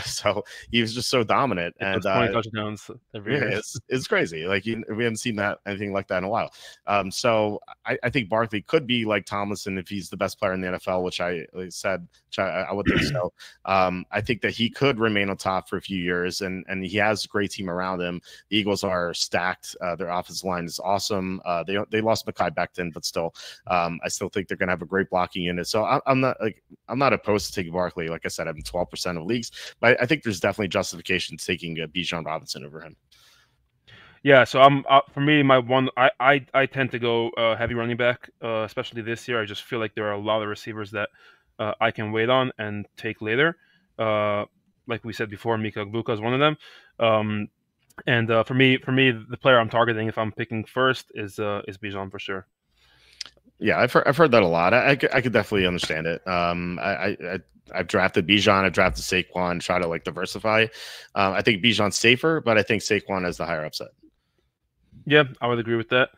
So he was just so dominant. And 20 touchdowns every year. It's crazy. Like we haven't seen anything like that in a while. So I think Barkley could be like Tomlinson if he's the best player in the NFL, which I said, I would think so. I think that he could remain on top for a few years, and he has a great team around him. The Eagles are stacked. Their offensive line is awesome. They lost Mekhi Becton, but still, I still think they're going to have a great blocking unit. So I'm not opposed to taking Barkley. Like I said, I'm 12% of leagues, but I think there's definitely justification to taking Bijan Robinson over him. Yeah, so for me, I tend to go heavy running back, especially this year. I just feel like there are a lot of receivers that I can wait on and take later. Like we said before, Mika Egbuka is one of them. And for me, the player I'm targeting if I'm picking first is Bijan for sure. Yeah, I've heard that a lot. I could definitely understand it. I've drafted Bijan, I've drafted Saquon, try to like diversify. I think Bijan's safer, but I think Saquon has the higher upside. Yeah, I would agree with that.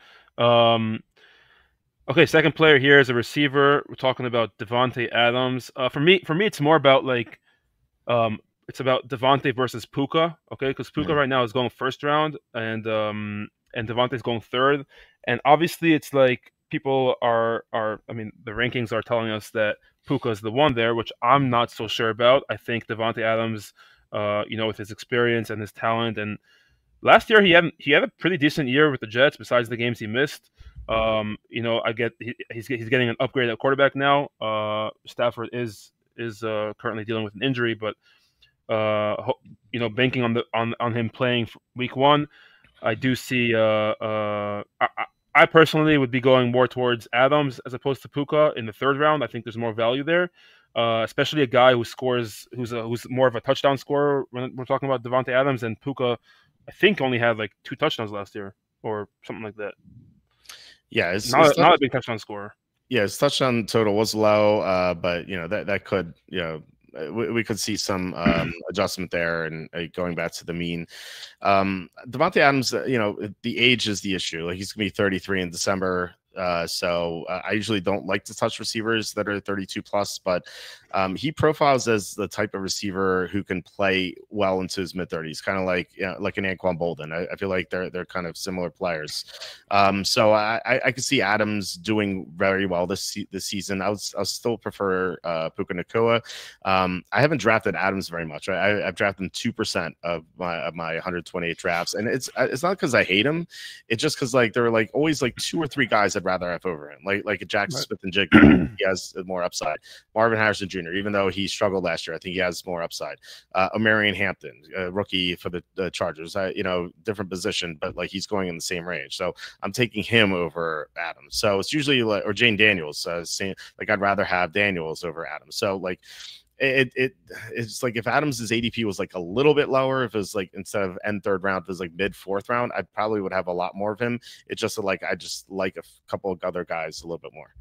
Okay, second player here is a receiver. We're talking about Davante Adams. For me, it's more about like, it's about Davante versus Puka. Okay, because Puka right now is going first round, and Davante's going third, and obviously it's like people are. I mean, the rankings are telling us that Puka is the one there, which I'm not so sure about. I think Davante Adams, with his experience and his talent, and last year he had a pretty decent year with the Jets. Besides the games he missed, I get he's getting an upgrade at quarterback now. Stafford is currently dealing with an injury, but banking on him playing week 1, I do see. I personally would be going more towards Adams as opposed to Puka in the third round. I think there's more value there, especially a guy who's more of a touchdown scorer when we're talking about Davante Adams. And Puka, I think, only had like 2 touchdowns last year or something like that. Yeah, it's not a big touchdown scorer. Yeah, his touchdown total was low, but that could we could see some adjustment there and going back to the mean. Davante Adams, the age is the issue. Like he's gonna be 33 in December. So I usually don't like to touch receivers that are 32 plus, but he profiles as the type of receiver who can play well into his mid 30s, kind of like an Anquan Bolden. I feel like they're kind of similar players. So I could see Adams doing very well this season. I'll still prefer Puka Nacua. I haven't drafted Adams very much. I've drafted him 2% of my 128 drafts, and it's not because I hate him. It's just because like there are like always like 2 or 3 guys I'd rather have over him, like a Jackson Smith and Jigba. He has more upside. Marvin Harrison Jr., even though he struggled last year, I think he has more upside. Omarion Hampton, rookie for the Chargers, different position, but like he's going in the same range. So I'm taking him over Adams. So it's usually or Jane Daniels, like I'd rather have Daniels over Adams. So like it's like if Adams' ADP was like a little bit lower, if it was like instead of end third round, if it was like mid 4th round, I probably would have a lot more of him. It's just like I just like a couple of other guys a little bit more.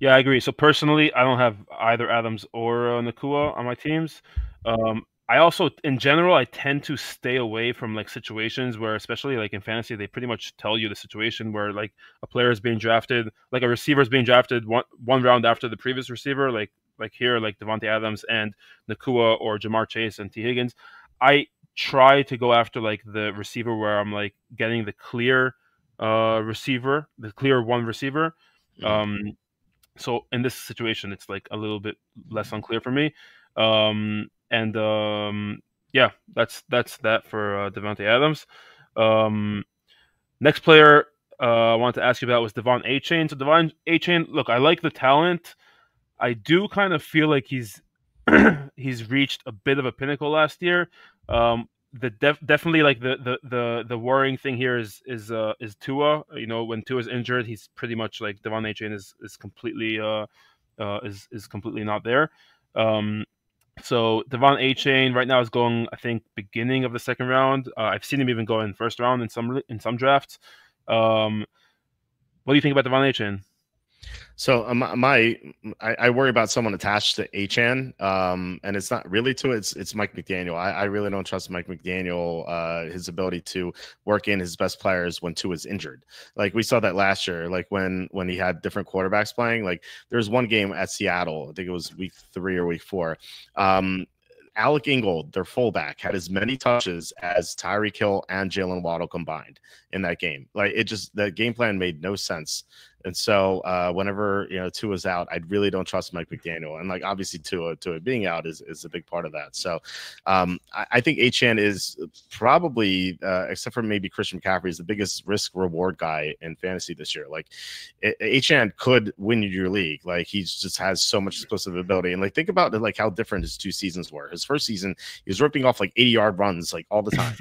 Yeah, I agree. So personally, I don't have either Adams or Nacua on my teams. I also, in general, I tend to stay away from like situations where, especially like in fantasy, they pretty much tell you the situation where like a player is being drafted, like a receiver is being drafted one round after the previous receiver, like here, like Davante Adams and Nacua or Jamar Chase and T. Higgins. I try to go after like the receiver where I'm like getting the clear receiver, the clear one receiver. So in this situation, it's like a little bit less unclear for me. Yeah, that's that for Davante Adams. Next player I wanted to ask you about was Devon Achane. So Devon Achane, look, I like the talent. I do kind of feel like he's reached a bit of a pinnacle last year. Definitely like the worrying thing here is Tua. When Tua's injured, he's pretty much like Devon Achane is completely completely not there. So Devon Achane right now is going, I think, beginning of the 2nd round. I've seen him even go in 1st round in some drafts. What do you think about Devon Achane? So I worry about someone attached to Achan, and it's not really to it. It's Mike McDaniel. I really don't trust Mike McDaniel, his ability to work in his best players when Tua is injured. Like we saw that last year, like when he had different quarterbacks playing. Like there was one game at Seattle, I think it was week 3 or week 4. Alec Ingold, their fullback, had as many touches as Tyreek Hill and Jalen Waddle combined in that game. Like the game plan made no sense. And so whenever Tua's out, I really don't trust Mike McDaniel. And like obviously Tua being out is a big part of that. So I think Achan is probably, except for maybe Christian McCaffrey, is the biggest risk reward guy in fantasy this year. Like Achan could win your league. Like he just has so much explosive ability. And like think about like how different his 2 seasons were. His first season, he was ripping off like 80-yard runs like all the time.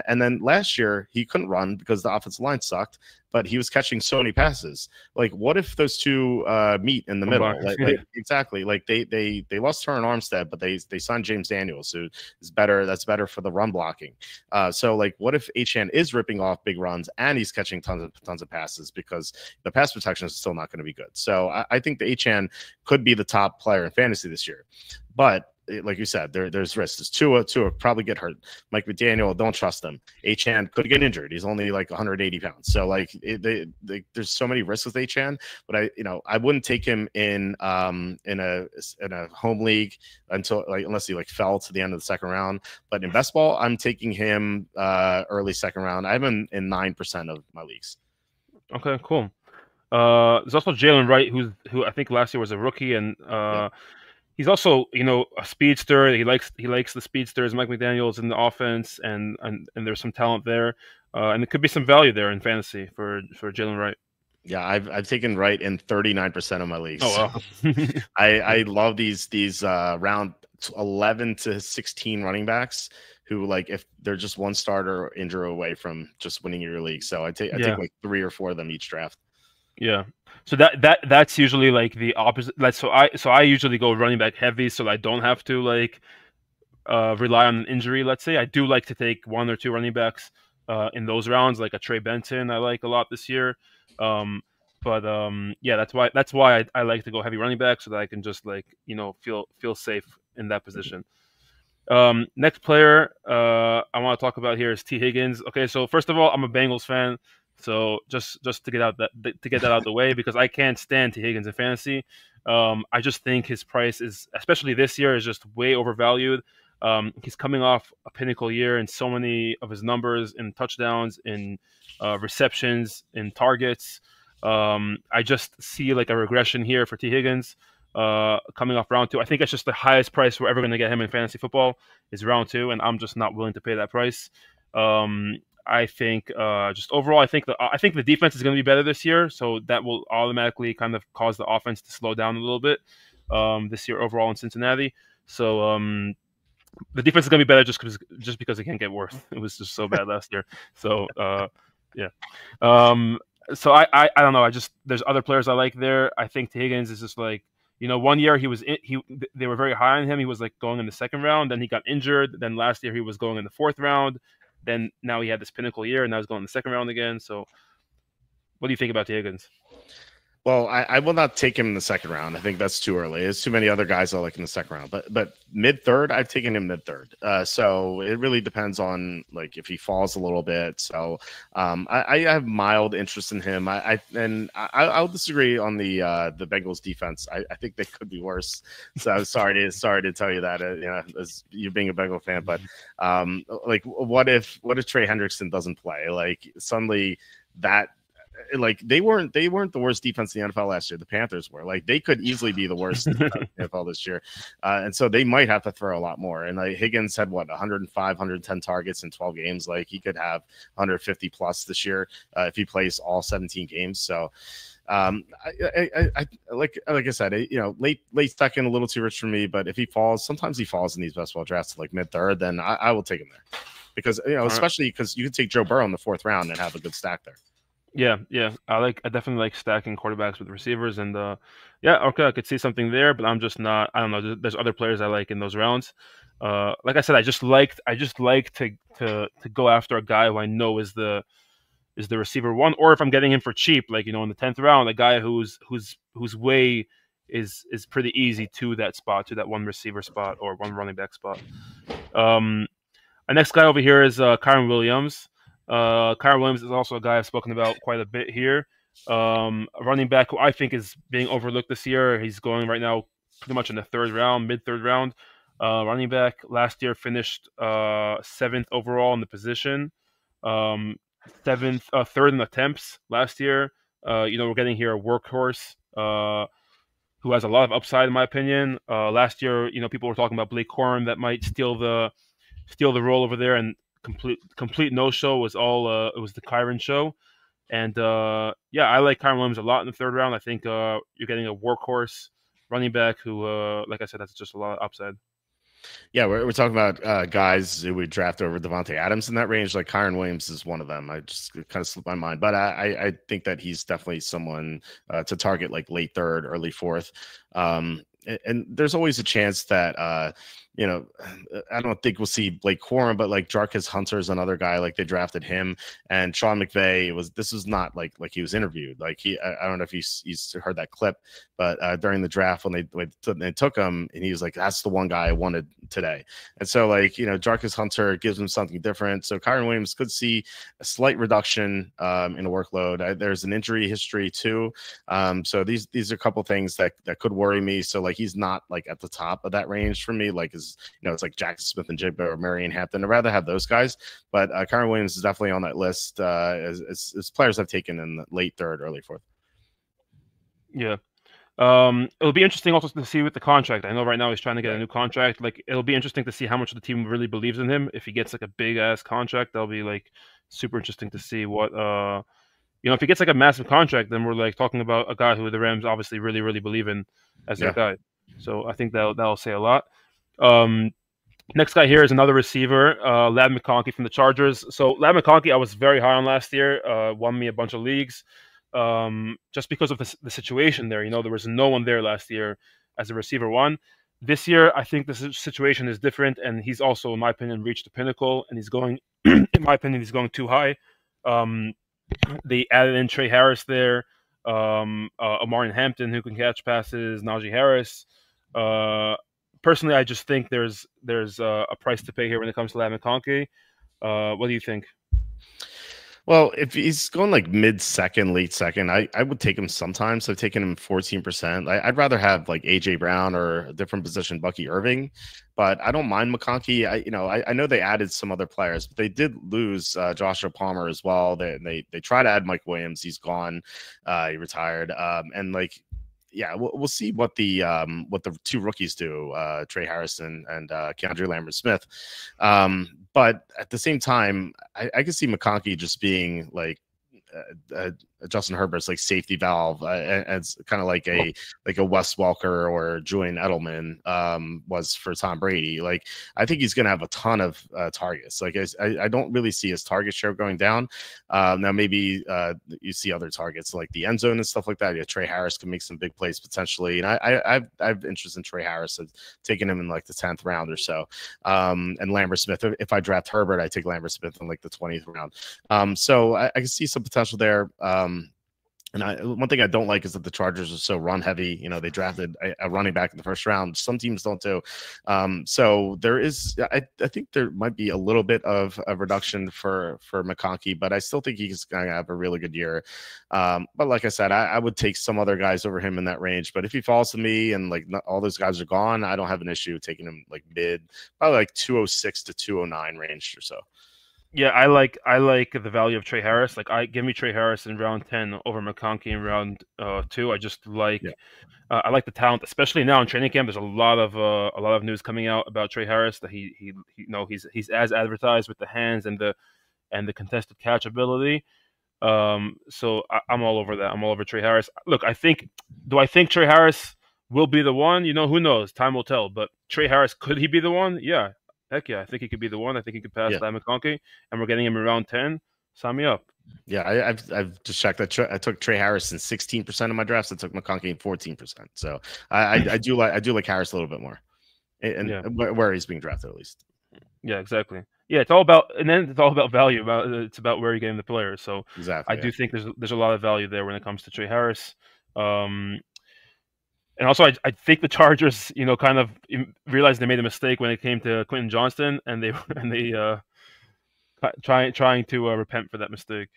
And then last year he couldn't run because the offensive line sucked, but he was catching so many passes. Like, what if those two meet in the middle? Like exactly. Like they lost Terran Armstead, but they signed James Daniels, who is better. That's better for the run blocking. So like, what if Achan is ripping off big runs and he's catching tons of passes, because the pass protection is still not going to be good. So I think the Achan could be the top player in fantasy this year, but like you said, there's risks. Tua probably get hurt. Mike McDaniel, don't trust him. Achan could get injured. He's only like 180 pounds. So like there's so many risks with Achan. But I wouldn't take him in a home league until unless he like fell to the end of the second round. But in best ball, I'm taking him early second round. I have him in 9% of my leagues. Okay, cool. There's also Jalen Wright, who I think last year was a rookie, and he's also, a speedster. He likes the speedsters. Mike McDaniel's in the offense, and there's some talent there, and there could be some value there in fantasy for Jalen Wright. Yeah, I've taken Wright in 39% of my leagues. Oh wow! I love these round 11 to 16 running backs who, like, if they're just one starter or injury away from just winning your league. So I take like 3 or 4 of them each draft. Yeah. So that's usually like the opposite. Like so I usually go running back heavy, so I don't have to like rely on an injury. Let's say I do like to take 1 or 2 running backs in those rounds, like a Trey Benson I like a lot this year. But that's why I like to go heavy running back, so that I can just like feel safe in that position. Next player I want to talk about here is T. Higgins. Okay, so first of all, I'm a Bengals fan. So just to get that out of the way, because I can't stand T. Higgins in fantasy. I just think his price is, especially this year, is just way overvalued. He's coming off a pinnacle year in so many of his numbers, in touchdowns, in receptions, in targets. I just see like a regression here for T. Higgins coming off round 2. I think it's just the highest price we're ever going to get him in fantasy football is round 2, and I'm just not willing to pay that price. I think just overall, I think the defense is going to be better this year, so that will automatically kind of cause the offense to slow down a little bit this year overall in Cincinnati. So the defense is going to be better just because it can't get worse. It was just so bad last year. So yeah. So I don't know. There's other players I like there. I think T. Higgins is just like, one year they were very high on him. He was like going in the second round, then he got injured. Then last year he was going in the 4th round. Then now he had this pinnacle year, and now he's going in the second round again. So what do you think about T. Higgins? Well, I will not take him in the second round. I think that's too early. There's too many other guys I like in the second round. But mid-third, I've taken him mid-third. So it really depends on like if he falls a little bit. So I have mild interest in him. I'll disagree on the Bengals defense. I think they could be worse. So I'm sorry to tell you that. As you being a Bengal fan, but like what if Trey Hendrickson doesn't play? Like suddenly that. Like they weren't the worst defense in the NFL last year. The Panthers were. Like they could easily be the worst in the NFL this year, and so they might have to throw a lot more. And like Higgins had 105, 110 targets in 12 games. Like he could have 150 plus this year if he plays all 17 games. So like I said, late second, a little too rich for me. But if he falls, sometimes he falls in these best ball drafts like mid-third, then I will take him there because especially because you can take Joe Burrow in the 4th round and have a good stack there. Yeah. I definitely like stacking quarterbacks with receivers, and I could see something there, but I'm just not. I don't know. There's other players I like in those rounds. Like I said, I just like to go after a guy who I know is the receiver 1, or if I'm getting him for cheap, like in the 10th round, a guy who's whose way is pretty easy to that spot, to that one receiver spot or one running back spot. Our next guy over here is Kyron Williams. Kyron Williams is also a guy I've spoken about quite a bit here. A running back who I think is being overlooked this year. He's going right now pretty much in the third round, mid-third round. Running back last year finished 7th overall in the position. Third in attempts last year. We're getting here a workhorse who has a lot of upside, in my opinion. Last year, people were talking about Blake Corum that might steal the role over there, and complete no-show was all it was the Kyron show. And I like Kyron Williams a lot in the third round. I think you're getting a workhorse running back who, like I said, that's just a lot of upside. Yeah, we're talking about guys who would draft over Devontae Adams in that range. Like Kyron Williams is one of them. I just kind of slipped my mind, but I think that he's definitely someone to target, like late third, early fourth. And there's always a chance that I don't think we'll see Blake Corum, but like Jarquez Hunter is another guy. Like they drafted him, and Sean McVay this was not like he was interviewed. Like I don't know if he's heard that clip, but during the draft when they took him, and he was like, "That's the one guy I wanted today." And so Jarquez Hunter gives him something different. So Kyron Williams could see a slight reduction in the workload. There's an injury history too, so these are a couple things that could worry me. So like he's not like at the top of that range for me. Like it's like Jackson Smith and Jigba or Marion Hampton. I'd rather have those guys, but Kyron Williams is definitely on that list as players I've taken in the late third, early fourth. Yeah. It'll be interesting also to see with the contract. I know right now he's trying to get a new contract. Like it'll be interesting to see how much the team really believes in him. If he gets like a big ass contract, that'll be like super interesting to see what if he gets like a massive contract, then we're like talking about a guy who the Rams obviously really, really believe in as their guy. So I think that'll say a lot. Next guy here is another receiver, Ladd McConkey from the Chargers. So Ladd McConkey, I was very high on last year, won me a bunch of leagues, just because of the situation there. There was no one there last year as a receiver one. This year, I think the situation is different, and he's also, in my opinion, reached the pinnacle, and he's going, in my opinion, he's going too high. They added in Trey Harris there, Omarion Hampton, who can catch passes, Najee Harris. Personally, I just think there's a price to pay here when it comes to Ladd McConkey. What do you think? Well, if he's going like mid-second, late second, I would take him sometimes. I've taken him 14%. I'd rather have like A.J. Brown or a different position, Bucky Irving, but I don't mind McConkey. I know they added some other players, but they did lose Joshua Palmer as well. They tried to add Mike Williams. He's gone. He retired. We'll see what the two rookies do, Trey Harrison and Keandre Lambert-Smith. But at the same time, I can see McConkey just being like Justin Herbert's like safety valve, as kind of like a Wes Welker or Julian Edelman was for Tom Brady. Like I think he's going to have a ton of targets. Like I don't really see his target share going down. Now maybe you see other targets like the end zone and stuff like that. Yeah, Trey Harris can make some big plays potentially, and I've interest in Trey Harris, taking him in like the 10th round or so. And Lambert Smith, if I draft Herbert, I take Lambert Smith in like the 20th round. So I can see some potential there. And one thing I don't like is that the Chargers are so run heavy. They drafted a running back in the first round. Some teams don't do. So there is, I think there might be a little bit of a reduction for McConkey, but I still think he's going to have a really good year. But like I said, I would take some other guys over him in that range. But if he falls to me and like all those guys are gone, I don't have an issue taking him like probably like 206 to 209 range or so. Yeah, I like the value of Trey Harris. Like, give me Trey Harris in round 10 over McConkey in round 2. I just like I like the talent, especially now in training camp. There's a lot of news coming out about Trey Harris that he's as advertised with the hands and the contested catch ability. So I'm all over that. I'm all over Trey Harris. Look, do I think Trey Harris will be the one? Who knows? Time will tell. But Trey Harris, could he be the one? Yeah. Heck yeah, I think he could be the one. I think he could pass Ladd McConkey, and we're getting him in round 10. Sign me up. Yeah, I've just checked that. I took Trey Harris in 16% of my drafts. I took McConkey in 14%. So I do like Harris a little bit more, and where he's being drafted at least. Yeah, exactly. Yeah, it's all about value. It's about where you're getting the players. So exactly, I do think there's a lot of value there when it comes to Trey Harris. And also, I think the Chargers, kind of realized they made a mistake when it came to Quentin Johnston, and they trying to repent for that mistake.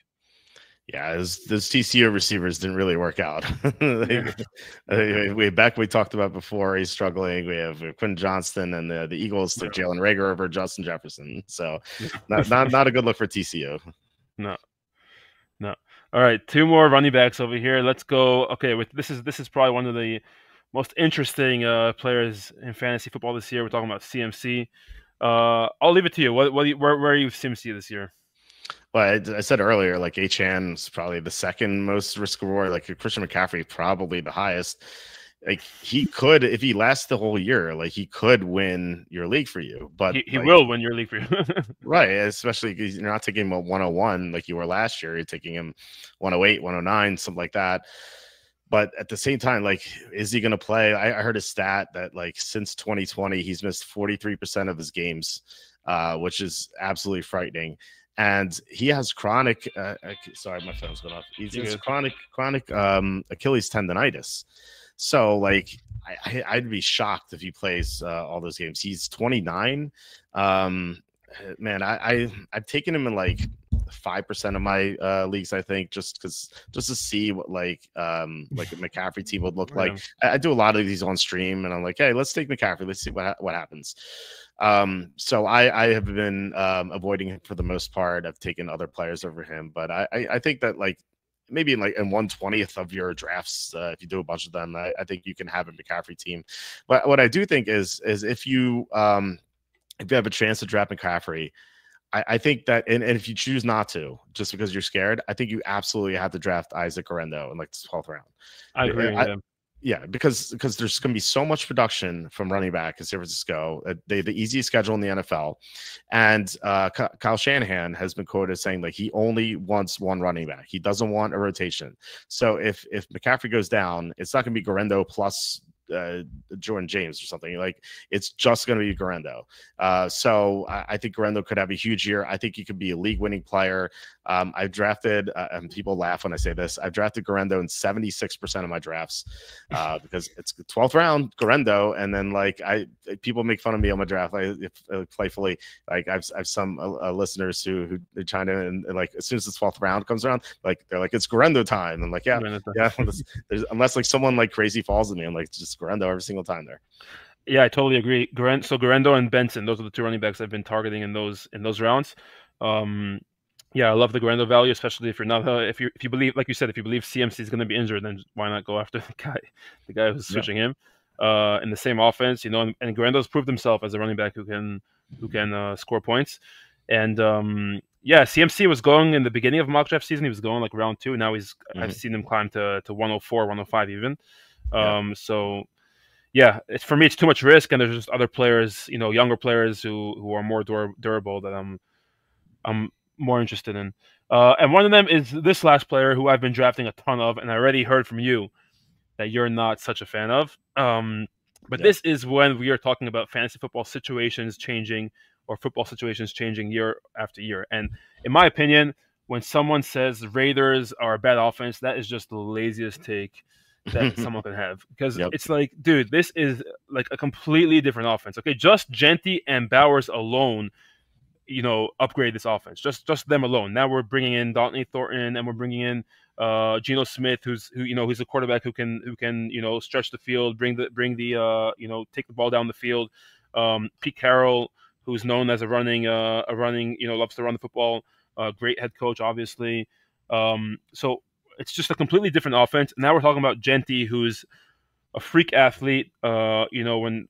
Yeah, those TCU receivers didn't really work out. We talked about before, he's struggling. We have Quentin Johnston, and the Eagles took Jalen Reagor over Justin Jefferson. So not a good look for TCU. No. All right, 2 more running backs over here. Let's go. Okay, this is probably one of the most interesting players in fantasy football this year. We're talking about CMC. I'll leave it to you. Where are you with CMC this year? Well, I said earlier, like Achane is probably the second most risk reward. Like Christian McCaffrey, probably the highest. Like he could, if he lasts the whole year, like he could win your league for you. But he will win your league for you, right? Especially because you're not taking him at 101 like you were last year. You're taking him 108, 109, something like that. But at the same time, like, is he going to play? I heard a stat that like since 2020, he's missed 43% of his games, which is absolutely frightening. And he has chronic. Sorry, my phone's going off. He has chronic Achilles tendonitis. So, like, I'd be shocked if he plays all those games. He's 29. Man, I've taken him in like 5% of my leagues, I think, just to see what like a McCaffrey team would look like. I do a lot of these on stream, and I'm like, hey, let's take McCaffrey. Let's see what happens. So I have been avoiding him for the most part. I've taken other players over him, but I think that like maybe in 1/20th of your drafts, if you do a bunch of them, I think you can have a McCaffrey team. But what I do think is if you have a chance to draft McCaffrey, I think that, and if you choose not to, just because you're scared, I think you absolutely have to draft Isaac Orlando in like the 12th round. I agree with him. Yeah, because there's going to be so much production from running back in San Francisco. They the easiest schedule in the NFL, and Kyle Shanahan has been quoted as saying like he only wants one running back. He doesn't want a rotation. So if McCaffrey goes down, it's not going to be Garendo plus Jordan James or something. Like it's just going to be Garendo. So I think Garendo could have a huge year. I think he could be a league-winning player. I've drafted, and people laugh when I say this, I've drafted Garendo in 76% of my drafts because it's the 12th round Garendo, and then like people make fun of me on my draft. Playfully, like I've some listeners who they chime in and like as soon as the 12th round comes around, like they're like it's Garendo time, and like yeah. Unless like someone like crazy falls at me, I'm like just Garendo every single time there. Yeah, I totally agree. So Garendo and Benson, those are the 2 running backs I've been targeting in those rounds. Yeah, I love the Garendo value, especially if you're not if you believe, like you said, if you believe CMC is going to be injured, then why not go after the guy who's switching him in the same offense, and Garendo's proved himself as a running back who can score points. And CMC was going in the beginning of mock draft season. He was going like round 2. Now I've seen him climb to 104, 105 even. So yeah, for me it's too much risk, and there's just other players, younger players who are more durable that I'm more interested in. And one of them is this last player who I've been drafting a ton of, and I already heard from you that you're not such a fan of. This is when we are talking about fantasy football situations changing, or football situations changing year after year. And in my opinion, when someone says Raiders are a bad offense, that is just the laziest take that someone can have, because it's like, dude, this is like a completely different offense. Okay, just Genty and Bowers alone, upgrade this offense. Just them alone. Now we're bringing in Donnie Thornton, and we're bringing in Geno Smith, who's a quarterback who can stretch the field, bring the take the ball down the field. Pete Carroll, who's known as a running loves to run the football. Great head coach, obviously. So it's just a completely different offense. Now we're talking about Genty, who's a freak athlete. When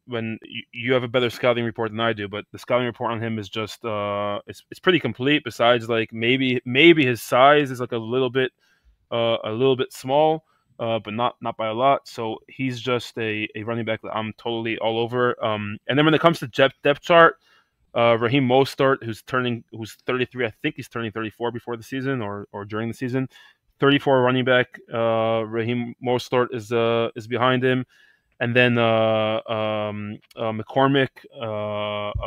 you have a better scouting report than I do, but the scouting report on him is just it's pretty complete. Besides, like maybe his size is like a little bit small, but not by a lot. So he's just a running back that I'm totally all over. And then when it comes to depth chart, Raheem Mostert, who's 33, I think he's turning 34 before the season or during the season. 34 running back, Raheem Mostert is behind him, and then McCormick,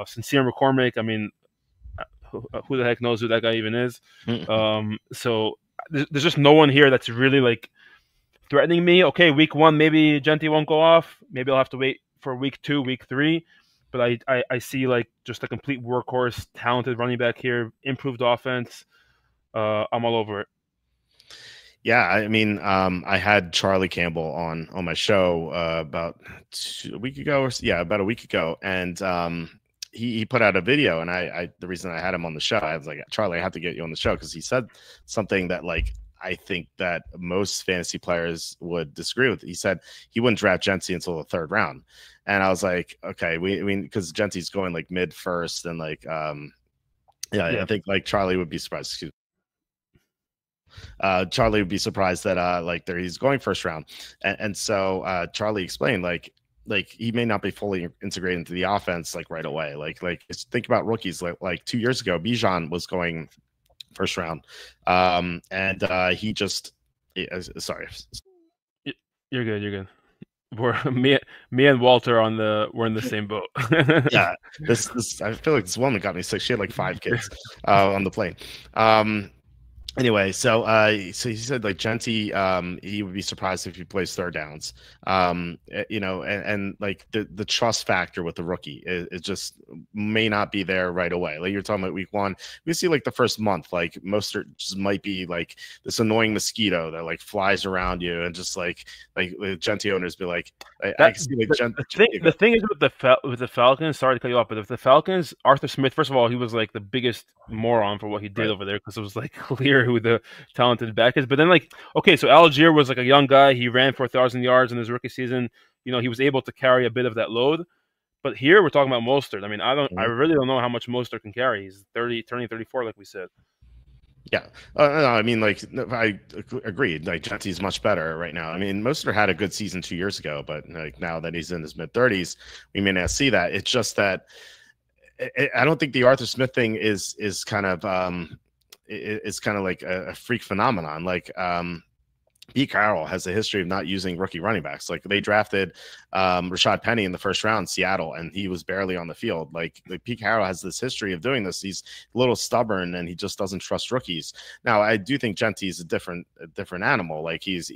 Sincere McCormick. I mean, who the heck knows who that guy even is? So there's just no one here that's really like threatening me. Okay, week 1, maybe Genti won't go off. Maybe I'll have to wait for week 2, week 3. But I see like just a complete workhorse, talented running back here, improved offense. I'm all over it. Yeah, I mean, I had Charlie Campbell on my show about a week ago, about a week ago, and he put out a video, and I the reason I had him on the show, I was like, Charlie, I have to get you on the show because he said something that like I think that most fantasy players would disagree with. He said he wouldn't draft Genti until the 3rd round, and I was like, okay, because Genti's going like mid first, and like I think like Charlie would be surprised. Excuse me. Charlie would be surprised that like he's going 1st round, and so Charlie explained like he may not be fully integrated into the offense like right away. Like think about rookies like 2 years ago, Bijan was going 1st round, and he just sorry. You're good. We're me and Wouter we're in the same boat. Yeah, this I feel like this woman got me sick. She had like 5 kids on the plane. Anyway, so he said like Genti, he would be surprised if he plays 3rd downs. You know, and like the trust factor with the rookie is just may not be there right away. Like you're talking about week 1, we see like the first month, like Mostert just might be like this annoying mosquito that like flies around you, and just like Genti owners be like, I can see like the thing is with the Falcons. Sorry to cut you off, but if the Falcons, Arthur Smith, first of all, he was like the biggest moron for what he did over there because it was like clear who the talented back is. But then like, okay, so Algier was like a young guy. He ran for 1,000 yards in his rookie season. You know, he was able to carry a bit of that load. But here we're talking about Mostert. I mean, I really don't know how much Mostert can carry. He's 30, turning 34, like we said. Yeah, no, I mean, like I agreed. Like Genti's much better right now. I mean, Mostert had a good season 2 years ago, but like now that he's in his mid-30s, we may not see that. It's just that I don't think the Arthur Smith thing is kind of it's kind of like a freak phenomenon. Like Pete Carroll has a history of not using rookie running backs. Like they drafted Rashad Penny in the 1st round, Seattle, and he was barely on the field. Like Pete Carroll has this history of doing this. He's a little stubborn, and he just doesn't trust rookies. Now, I do think Genti is a different animal. Like he's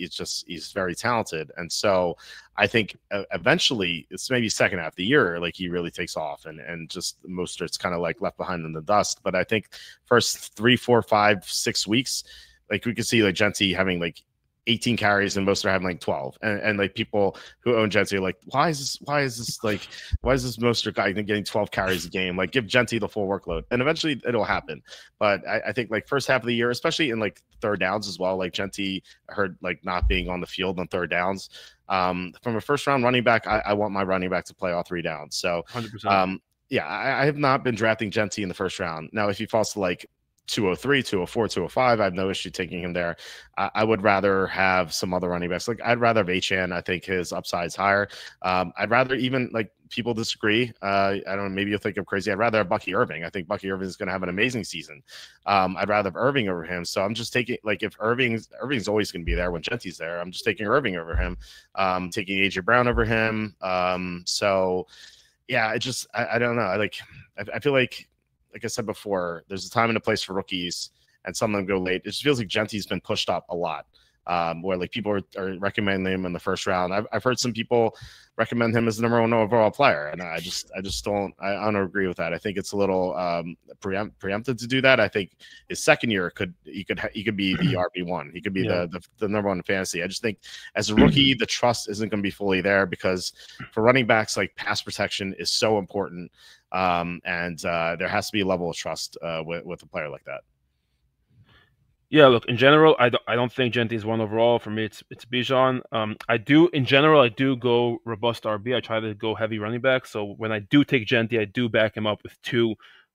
very talented, and so I think eventually it's maybe second half of the year, like he really takes off, and just Mostert's kind of like left behind in the dust. But I think first 3, 4, 5, 6 weeks, like we could see like Genti having like 18 carries and most are having like 12, and like people who own Genti are like, why is this Mostert guy getting 12 carries a game? Like give Genti the full workload, and eventually it'll happen. But I think like first half of the year, especially in like 3rd downs as well, like Genti heard like not being on the field on 3rd downs. From a 1st round running back, I want my running back to play all 3 downs. So 100%. Yeah, I have not been drafting Genti in the 1st round. Now if he falls to like 203, 204, 205, I have no issue taking him there. I would rather have some other running backs. Like I'd rather have HN. I think his upside's higher. I'd rather, even like people disagree. I don't know, maybe you'll think I'm crazy. I'd rather have Bucky Irving. I think Bucky Irving is going to have an amazing season. I'd rather have Irving over him. So I'm just taking, like, if Irving's always going to be there when Genti's there, I'm just taking Irving over him. Taking AJ Brown over him. So yeah, I don't know. I feel like I said before, there's a time and a place for rookies, and some of them go late. It just feels like Genti's been pushed up a lot, where like people are recommending him in the 1st round. I've heard some people recommend him as the number 1 overall player, and I don't agree with that. I think it's a little preempted to do that. I think his 2nd year he could be the RB1. He could be the number 1 in fantasy. I just think as a rookie, the trust isn't going to be fully there, because for running backs, like pass protection is so important. And there has to be a level of trust with a player like that. Yeah, look, in general, I don't think Genti is 1 overall. For me, it's Bijan. I do go robust RB. I try to go heavy running back. So when I do take Genti, I do back him up with 2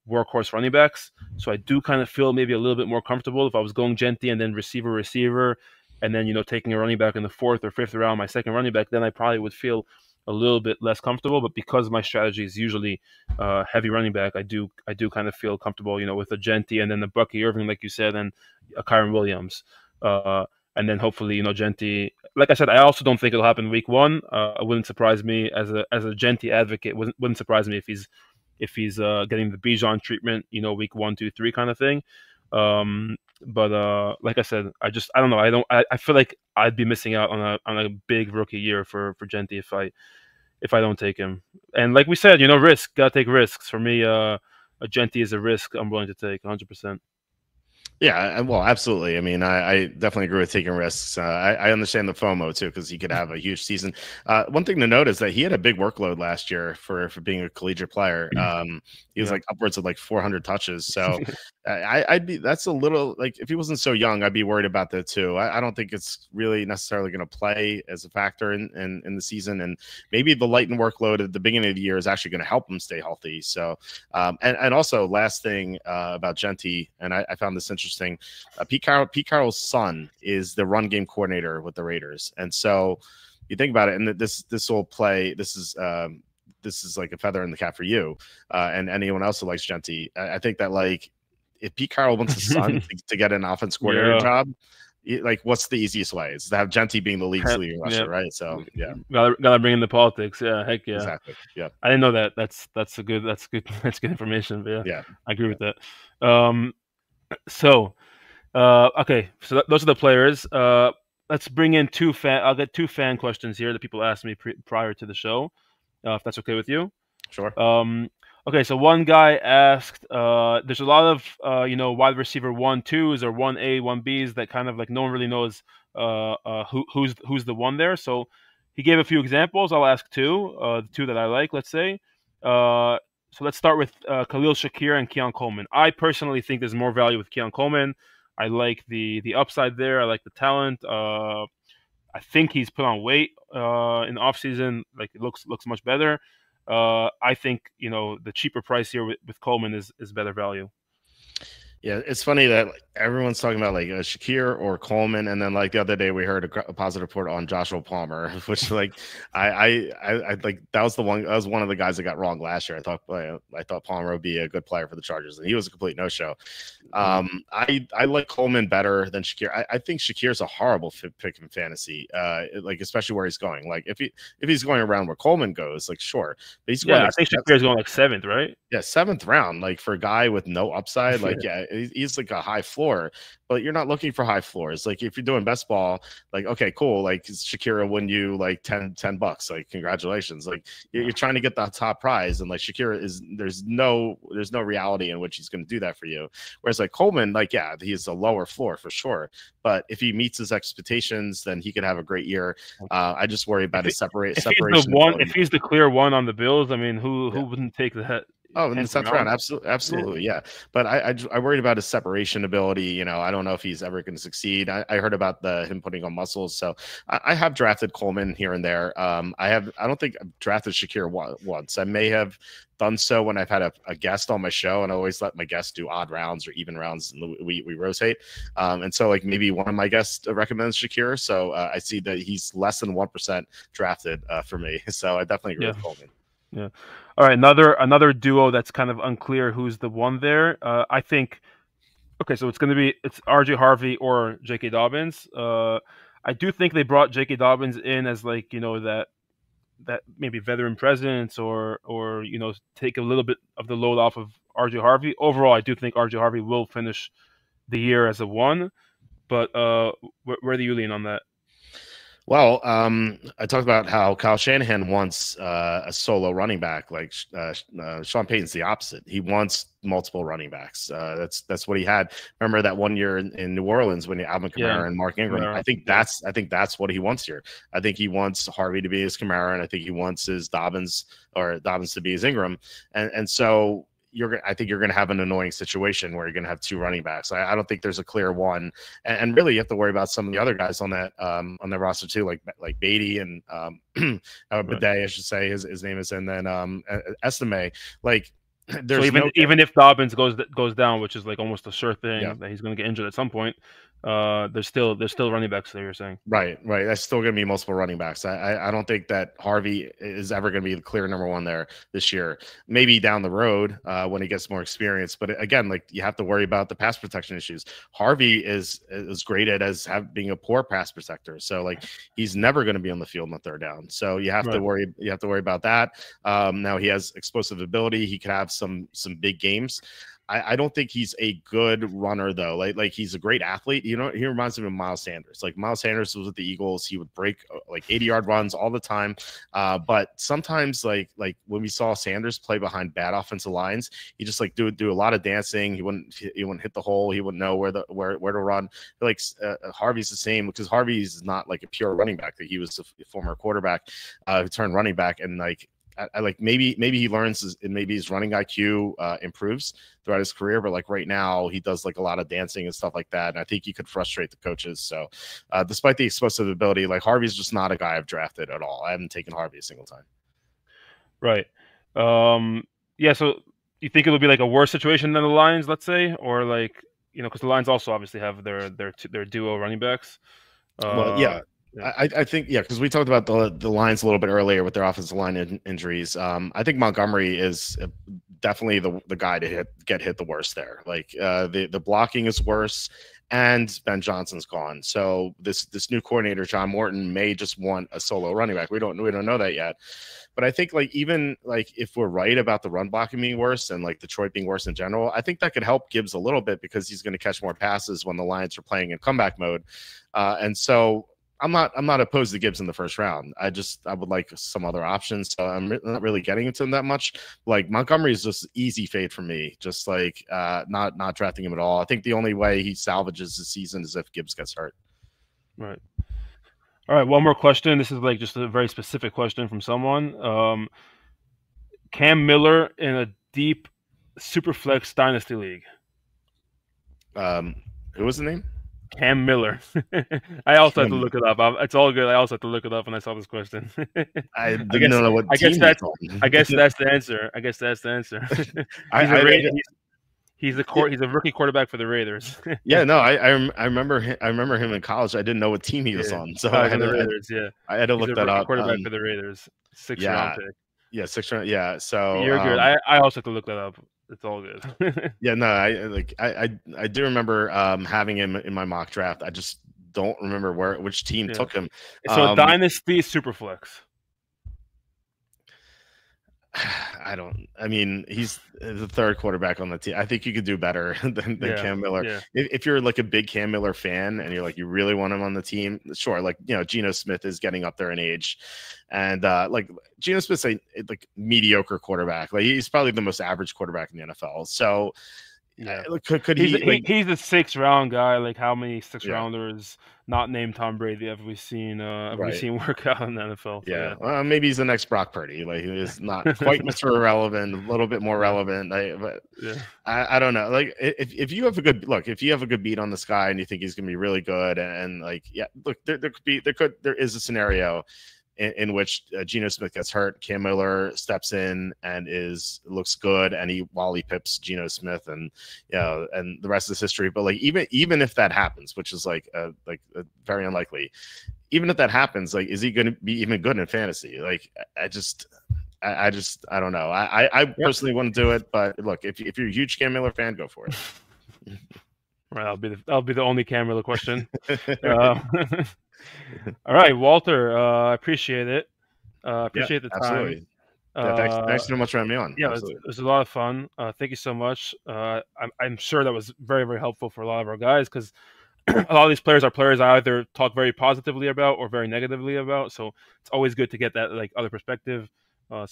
workhorse running backs. So I do kind of feel maybe a little bit more comfortable if I was going Genti and then receiver, and then taking a running back in the 4th or 5th round, my 2nd running back. Then I probably would feel a little bit less comfortable. But because my strategy is usually heavy running back, I do kind of feel comfortable, with a Genti and then the Bucky Irving, like you said, and a Kyron Williams, and then hopefully Genti. Like I said, I also don't think it'll happen week 1. It wouldn't surprise me as a Genti advocate. Wouldn't surprise me if he's getting the Bijan treatment, week 1, 2, 3 kind of thing. But like I said, I don't know. I feel like I'd be missing out on a big rookie year for Genti if I don't take him. And like we said, risk, gotta take risks. For me, a Genti is a risk I'm willing to take 100%. Yeah, well, absolutely. I mean, I definitely agree with taking risks. I understand the FOMO too, because he could have a huge season. One thing to note is that he had a big workload last year for being a collegiate player. He was like upwards of like 400 touches. So that's a little like, if he wasn't so young, I'd be worried about that too. I don't think it's really necessarily going to play as a factor in the season. And maybe the lightened workload at the beginning of the year is actually going to help him stay healthy. So, and also last thing about Genti, and I found this interesting. Pete Carroll's son is the run game coordinator with the Raiders, and so you think about it, and this will play. This is like a feather in the cap for you and anyone else who likes Genti. I think that like if Pete Carroll wants his son to get an offense coordinator job, like what's the easiest way? Is to have Genti being the league's leading rusher, right? So yeah, gotta bring in the politics. Yeah, heck yeah, exactly. Yeah, I didn't know that. That's good information. But yeah, I agree with that. So, okay, so those are the players. Let's bring in I'll get two fan questions here that people asked me prior to the show, if that's okay with you. Sure. Okay, so one guy asked, there's a lot of wide receiver 1-2s or 1A 1Bs that kind of like no one really knows who's the one there. So he gave a few examples. I'll ask two, the two that I like. Let's say. So let's start with Khalil Shakir and Keon Coleman. I personally think there's more value with Keon Coleman. I like the upside there. I like the talent. I think he's put on weight in the offseason. Like it looks much better. I think the cheaper price here with Coleman is better value. Yeah, it's funny that everyone's talking about like Shakir or Coleman, and then like the other day we heard a positive report on Joshua Palmer, which like I like that was one of the guys that got wrong last year. I thought Palmer would be a good player for the Chargers, and he was a complete no-show. I like Coleman better than Shakir. I think Shakir's a horrible pick in fantasy, like especially where he's going. Like if he's going around where Coleman goes, like sure, but he's going. I think Shakir's going like 7th, right? Yeah, 7th round. Like for a guy with no upside, like he's like a high floor, but you're not looking for high floors. Like if you're doing best ball, like okay, cool. Like Shakira win you like $10. Like congratulations. Like you're trying to get the top prize, and like Shakira there's no reality in which he's going to do that for you. Whereas like Coleman, like yeah, he's a lower floor for sure. But if he meets his expectations, then he could have a great year. I just worry about his separation. If he's the clear one on the Bills, I mean, who wouldn't take that? Oh, in the 10th round, absolutely, yeah. But I worried about his separation ability. I don't know if he's ever going to succeed. I heard about him putting on muscles, so I have drafted Coleman here and there. I don't think I've drafted Shakir once. I may have done so when I've had a guest on my show, and I always let my guests do odd rounds or even rounds, and we rotate. And so like maybe one of my guests recommends Shakir, so I see that he's less than 1% drafted for me. So I definitely agree with Coleman. Yeah. All right. Another duo that's kind of unclear who's the one there. I think. Okay, so it's RJ Harvey or J.K. Dobbins. I do think they brought J.K. Dobbins in as like that maybe veteran presence or take a little bit of the load off of RJ Harvey. Overall, I do think RJ Harvey will finish the year as a 1. But where do you lean on that? Well, I talked about how Kyle Shanahan wants a solo running back. Like Sean Payton's the opposite. He wants multiple running backs. That's what he had. Remember that one year in New Orleans when Alvin Kamara and Mark Ingram. I think that's what he wants here. I think he wants Harvey to be his Kamara, and I think he wants his Dobbins to be his Ingram. And so I think you're going to have an annoying situation where you're going to have 2 running backs. I don't think there's a clear one, and really you have to worry about some of the other guys on that roster too, like Beatty and Bidet, I should say his name is, and then Estime. Like there's even if Dobbins goes down, which is like almost a sure thing that he's going to get injured at some point. There's still running backs there, you're saying. Right. That's still going to be multiple running backs. I don't think that Harvey is ever going to be the clear number 1 there this year. Maybe down the road when he gets more experience. But again, like you have to worry about the pass protection issues. Harvey is graded as being a poor pass protector, so like he's never going to be on the field on the 3rd down. So you have to worry. You have to worry about that. Now he has explosive ability. He could have some big games. I don't think he's a good runner though. Like he's a great athlete. You know, he reminds me of Miles Sanders. Like Miles Sanders was with the Eagles. He would break like 80-yard runs all the time. But sometimes like when we saw Sanders play behind bad offensive lines, he just like do a lot of dancing. He wouldn't hit the hole. He wouldn't know where to run. Like Harvey's the same, because Harvey's not like a pure running back. That he was a former quarterback who turned running back, and like I like maybe he learns and maybe his running IQ improves throughout his career, but like right now he does like a lot of dancing and stuff like that, and I think he could frustrate the coaches. So despite the explosive ability, like Harvey's just not a guy I've drafted at all. I haven't taken Harvey a single time. Right. Yeah, so you think it'll be like a worse situation than the Lions, let's say, or like, you know, because the Lions also obviously have their duo running backs. Well, yeah. I think, yeah, because we talked about the Lions a little bit earlier with their offensive line injuries. I think Montgomery is definitely the guy to get hit the worst there. Like the blocking is worse, and Ben Johnson's gone. So this new coordinator, John Morton, may just want a solo running back. We don't know that yet. But I think like even like if we're right about the run blocking being worse and like Detroit being worse in general, I think that could help Gibbs a little bit, because he's going to catch more passes when the Lions are playing in comeback mode. And so I'm not opposed to Gibbs in the first round. I would like some other options. So I'm not really getting into him that much. Like Montgomery is just easy fade for me. Just like not drafting him at all. I think the only way he salvages the season is if Gibbs gets hurt. Right. All right. One more question. This is like just a very specific question from someone. Cam Miller in a deep Superflex Dynasty League. Who was the name? Cam Miller. I also had to look it up. It's all good. I also had to look it up when I saw this question. I didn't know what team I guess that's the answer. He's a rookie quarterback for the Raiders. Yeah, no, I remember him in college. I didn't know what team he was on, so I had the Raiders. I had to look that up. Quarterback for the Raiders, 6th round pick. Yeah, 6th round. Yeah, so you're good. I also have to look that up. It's all good. Yeah, no, I do remember having him in my mock draft. I just don't remember which team took him. So Dynasty Superflex. I mean, he's the third quarterback on the team. I think you could do better than Cam Miller. Yeah. If you're like a big Cam Miller fan and you're like, you really want him on the team, sure. Like, you know, Geno Smith is getting up there in age, and like Geno Smith's a like mediocre quarterback. Like he's probably the most average quarterback in the NFL. So could he? He's a 6th round guy. Like how many 6th rounders not named Tom Brady have we seen? We seen work out in the NFL? So, well, maybe he's the next Brock Purdy. Like he is not quite Mr. Irrelevant, a little bit more relevant. But I don't know. Like if you have a good look, if you have a good beat on this guy and you think he's gonna be really good, and like look, there is a scenario in which Geno Smith gets hurt, Cam Miller steps in and looks good, and he Wally pips Geno Smith, and and the rest is history. But like even if that happens, which is like very unlikely, even if that happens, like is he going to be even good in fantasy? Like I don't know. I personally wouldn't do it, but look, if you're a huge Cam Miller fan, go for it. Right, that'll be the only Cam Miller question. All right, Walter, I appreciate it. Appreciate the time. Absolutely. Thanks so much for having me on. Yeah, it was a lot of fun. Thank you so much. I'm sure that was very, very helpful for a lot of our guys, because a lot of these players are players I either talk very positively about or very negatively about. So it's always good to get that like other perspective, so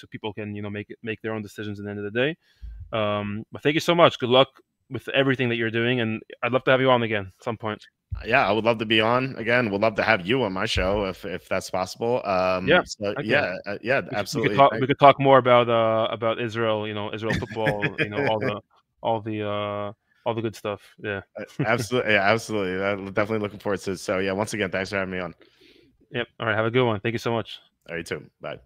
people can make their own decisions at the end of the day. But thank you so much. Good luck with everything that you're doing, and I'd love to have you on again at some point. Yeah, I would love to be on again. Would love to have you on my show if that's possible. Absolutely. We could talk more about Israel. Israel football. all the good stuff. Yeah. Absolutely. Yeah, absolutely. I'm definitely looking forward to it. So yeah, once again, thanks for having me on. Yep. All right. Have a good one. Thank you so much. All right, you too. Bye.